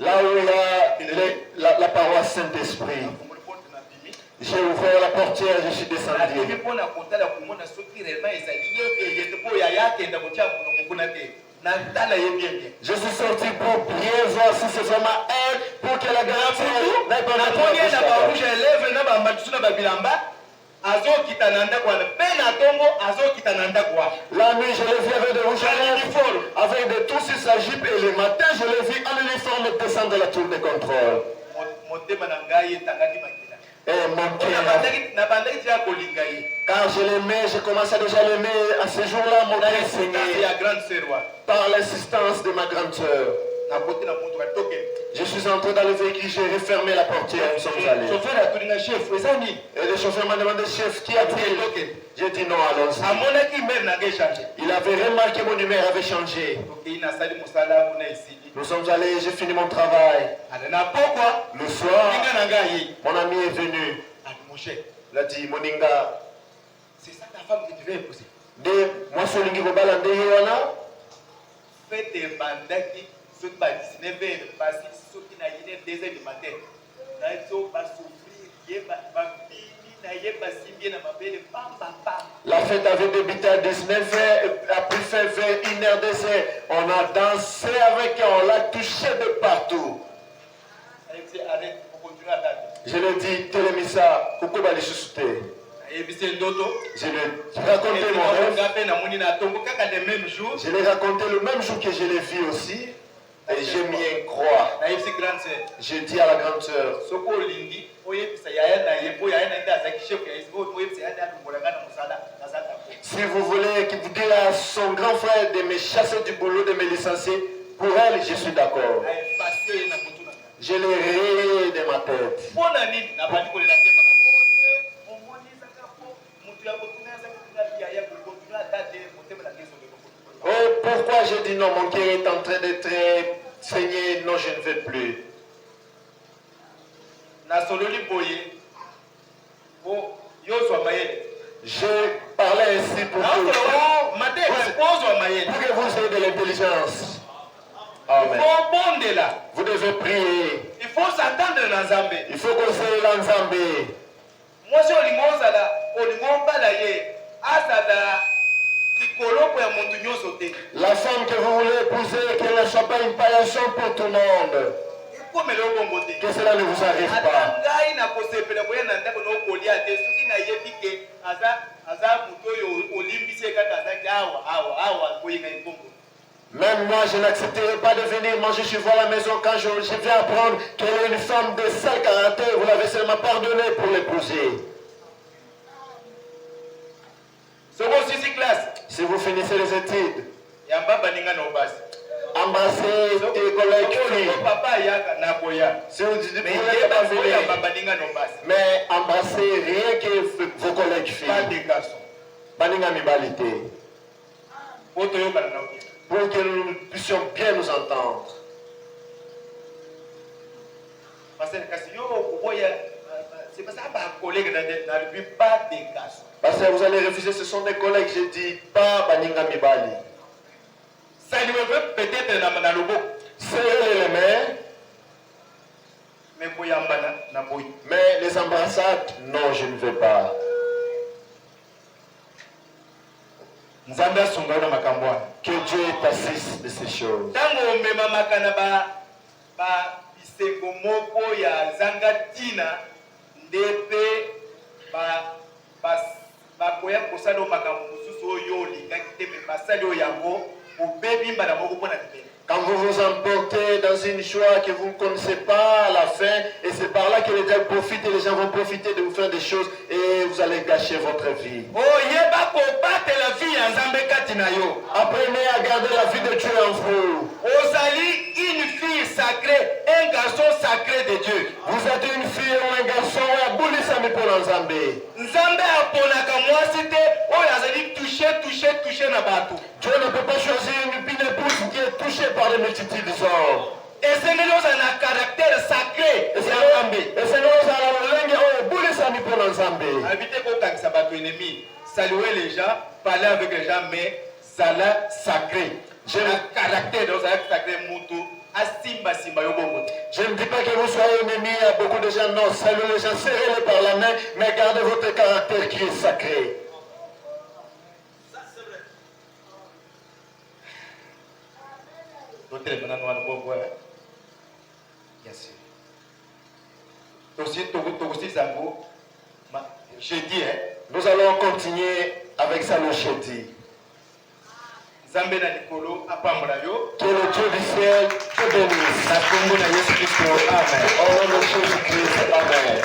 A: Là où il y a la paroisse Saint-Esprit. J'ai ouvert la portière, je suis descendu. Je suis sorti pour bien voir si c'est vraiment elle, pour que la garantie n'ait pas la nuit, je l'ai vu avec de rouge à lèvres, avec de tout sur sa jupe, et le matin, je l'ai vu en uniforme descendre de la tour de contrôle. Et mon cœur, quand je l'aimais, je commençais déjà à l'aimer. À ce jour-là, mon cœur saignait par l'assistance de ma grande sœur. Je suis entré dans le véhicule, j'ai refermé la portière, nous sommes allés. Et le chauffeur m'a demandé, chef, qui a-t-il? J'ai dit non, allons-y. Il avait remarqué que mon numéro avait changé. Nous sommes allés, j'ai fini mon travail. Le soir, mon ami est venu. Il a dit, Moninga,
C: c'est ça ta femme que tu veux épouser.
A: De moi solingi kobala nde ye wana.
C: Faites bandaki ceux qui 19 heures parce que ceux qui n'a yé 2 heures du matin. Nazo va souffrir, yeba bambini na yeba simbi na mabele pam.
A: La fête avait débuté à 19h, a pris fin vers 1h, 2h. On a dansé avec elle, on l'a touché de partout. Je lui ai dit, Télémissa, pourquoi va les chuchoter? Je lui ai raconté mon rêve. Je l'ai raconté le même jour que je l'ai vu aussi. Et j'ai mis une croix. J'ai dit à la grande sœur, si vous voulez qu'il vous dise à son grand frère de me chasser du boulot, de me licencier, pour elle, je suis d'accord. Je l'ai rayé de ma tête. Oh, pourquoi j'ai dit non, mon cœur est en train d'être saigné, non, je ne veux plus. Je parlais ainsi pour que vous ayez de l'intelligence. Amen. Vous devez prier.
C: Il faut s'attendre dans Zambé.
A: Il faut qu'on s'aille dans Zambé.
C: Moi, je
A: la femme que vous voulez épouser, qu'elle ne soit pas une paillasson pour tout le monde. Que cela ne vous arrive pas. Même moi, je n'accepterai pas de venir manger chez vous à la maison quand je vais apprendre qu'elle est une femme de sale caractère. Vous l'avez seulement pardonné pour l'épouser. Si vous finissez les études, embrassez tes collègues filles. Si vous dites que vous n'êtes pas venir, mais embrassez rien que vos collègues filles. Baninga mibalite. Pour que nous puissions bien nous entendre. Parce que vous allez refuser, ce sont des collègues, je dis pas Baninga Mibali.
C: Ça lui veut peut-être dans le beau.
A: Serrez les mains. Mais les embrassades, non, je ne veux pas. Que Dieu t'assiste de ces choses. Quand vous vous emportez dans une joie que vous ne connaissez pas à la fin, et c'est par là que les gens profitent et les gens vont profiter de vous faire des choses et vous allez gâcher votre vie. Apprenez à garder la vie de Dieu en vous.
C: Une fille sacrée, un garçon sacré de Dieu.
A: Vous êtes une fille ou un garçon,
C: toucher na batu.
A: Dieu ne peut pas choisir une épouse qui est touchée par les multitudes d'hommes.
C: Et c'est un caractère sacré.
A: Et c'est
C: saluer les gens, parler avec les gens, mais ça l'a sacré. J'ai un caractère dans un sacré moutou.
A: Je ne dis pas que vous soyez ennemi à beaucoup de gens, non, saluez les gens, serrez-les par la main, mais gardez votre caractère qui est sacré.
C: Ça, c'est vrai. Bien sûr. Jeudi,
A: nous allons continuer avec ça le jeudi. Que le Dieu du ciel te bénisse. Au nom de Jésus-Christ, amen.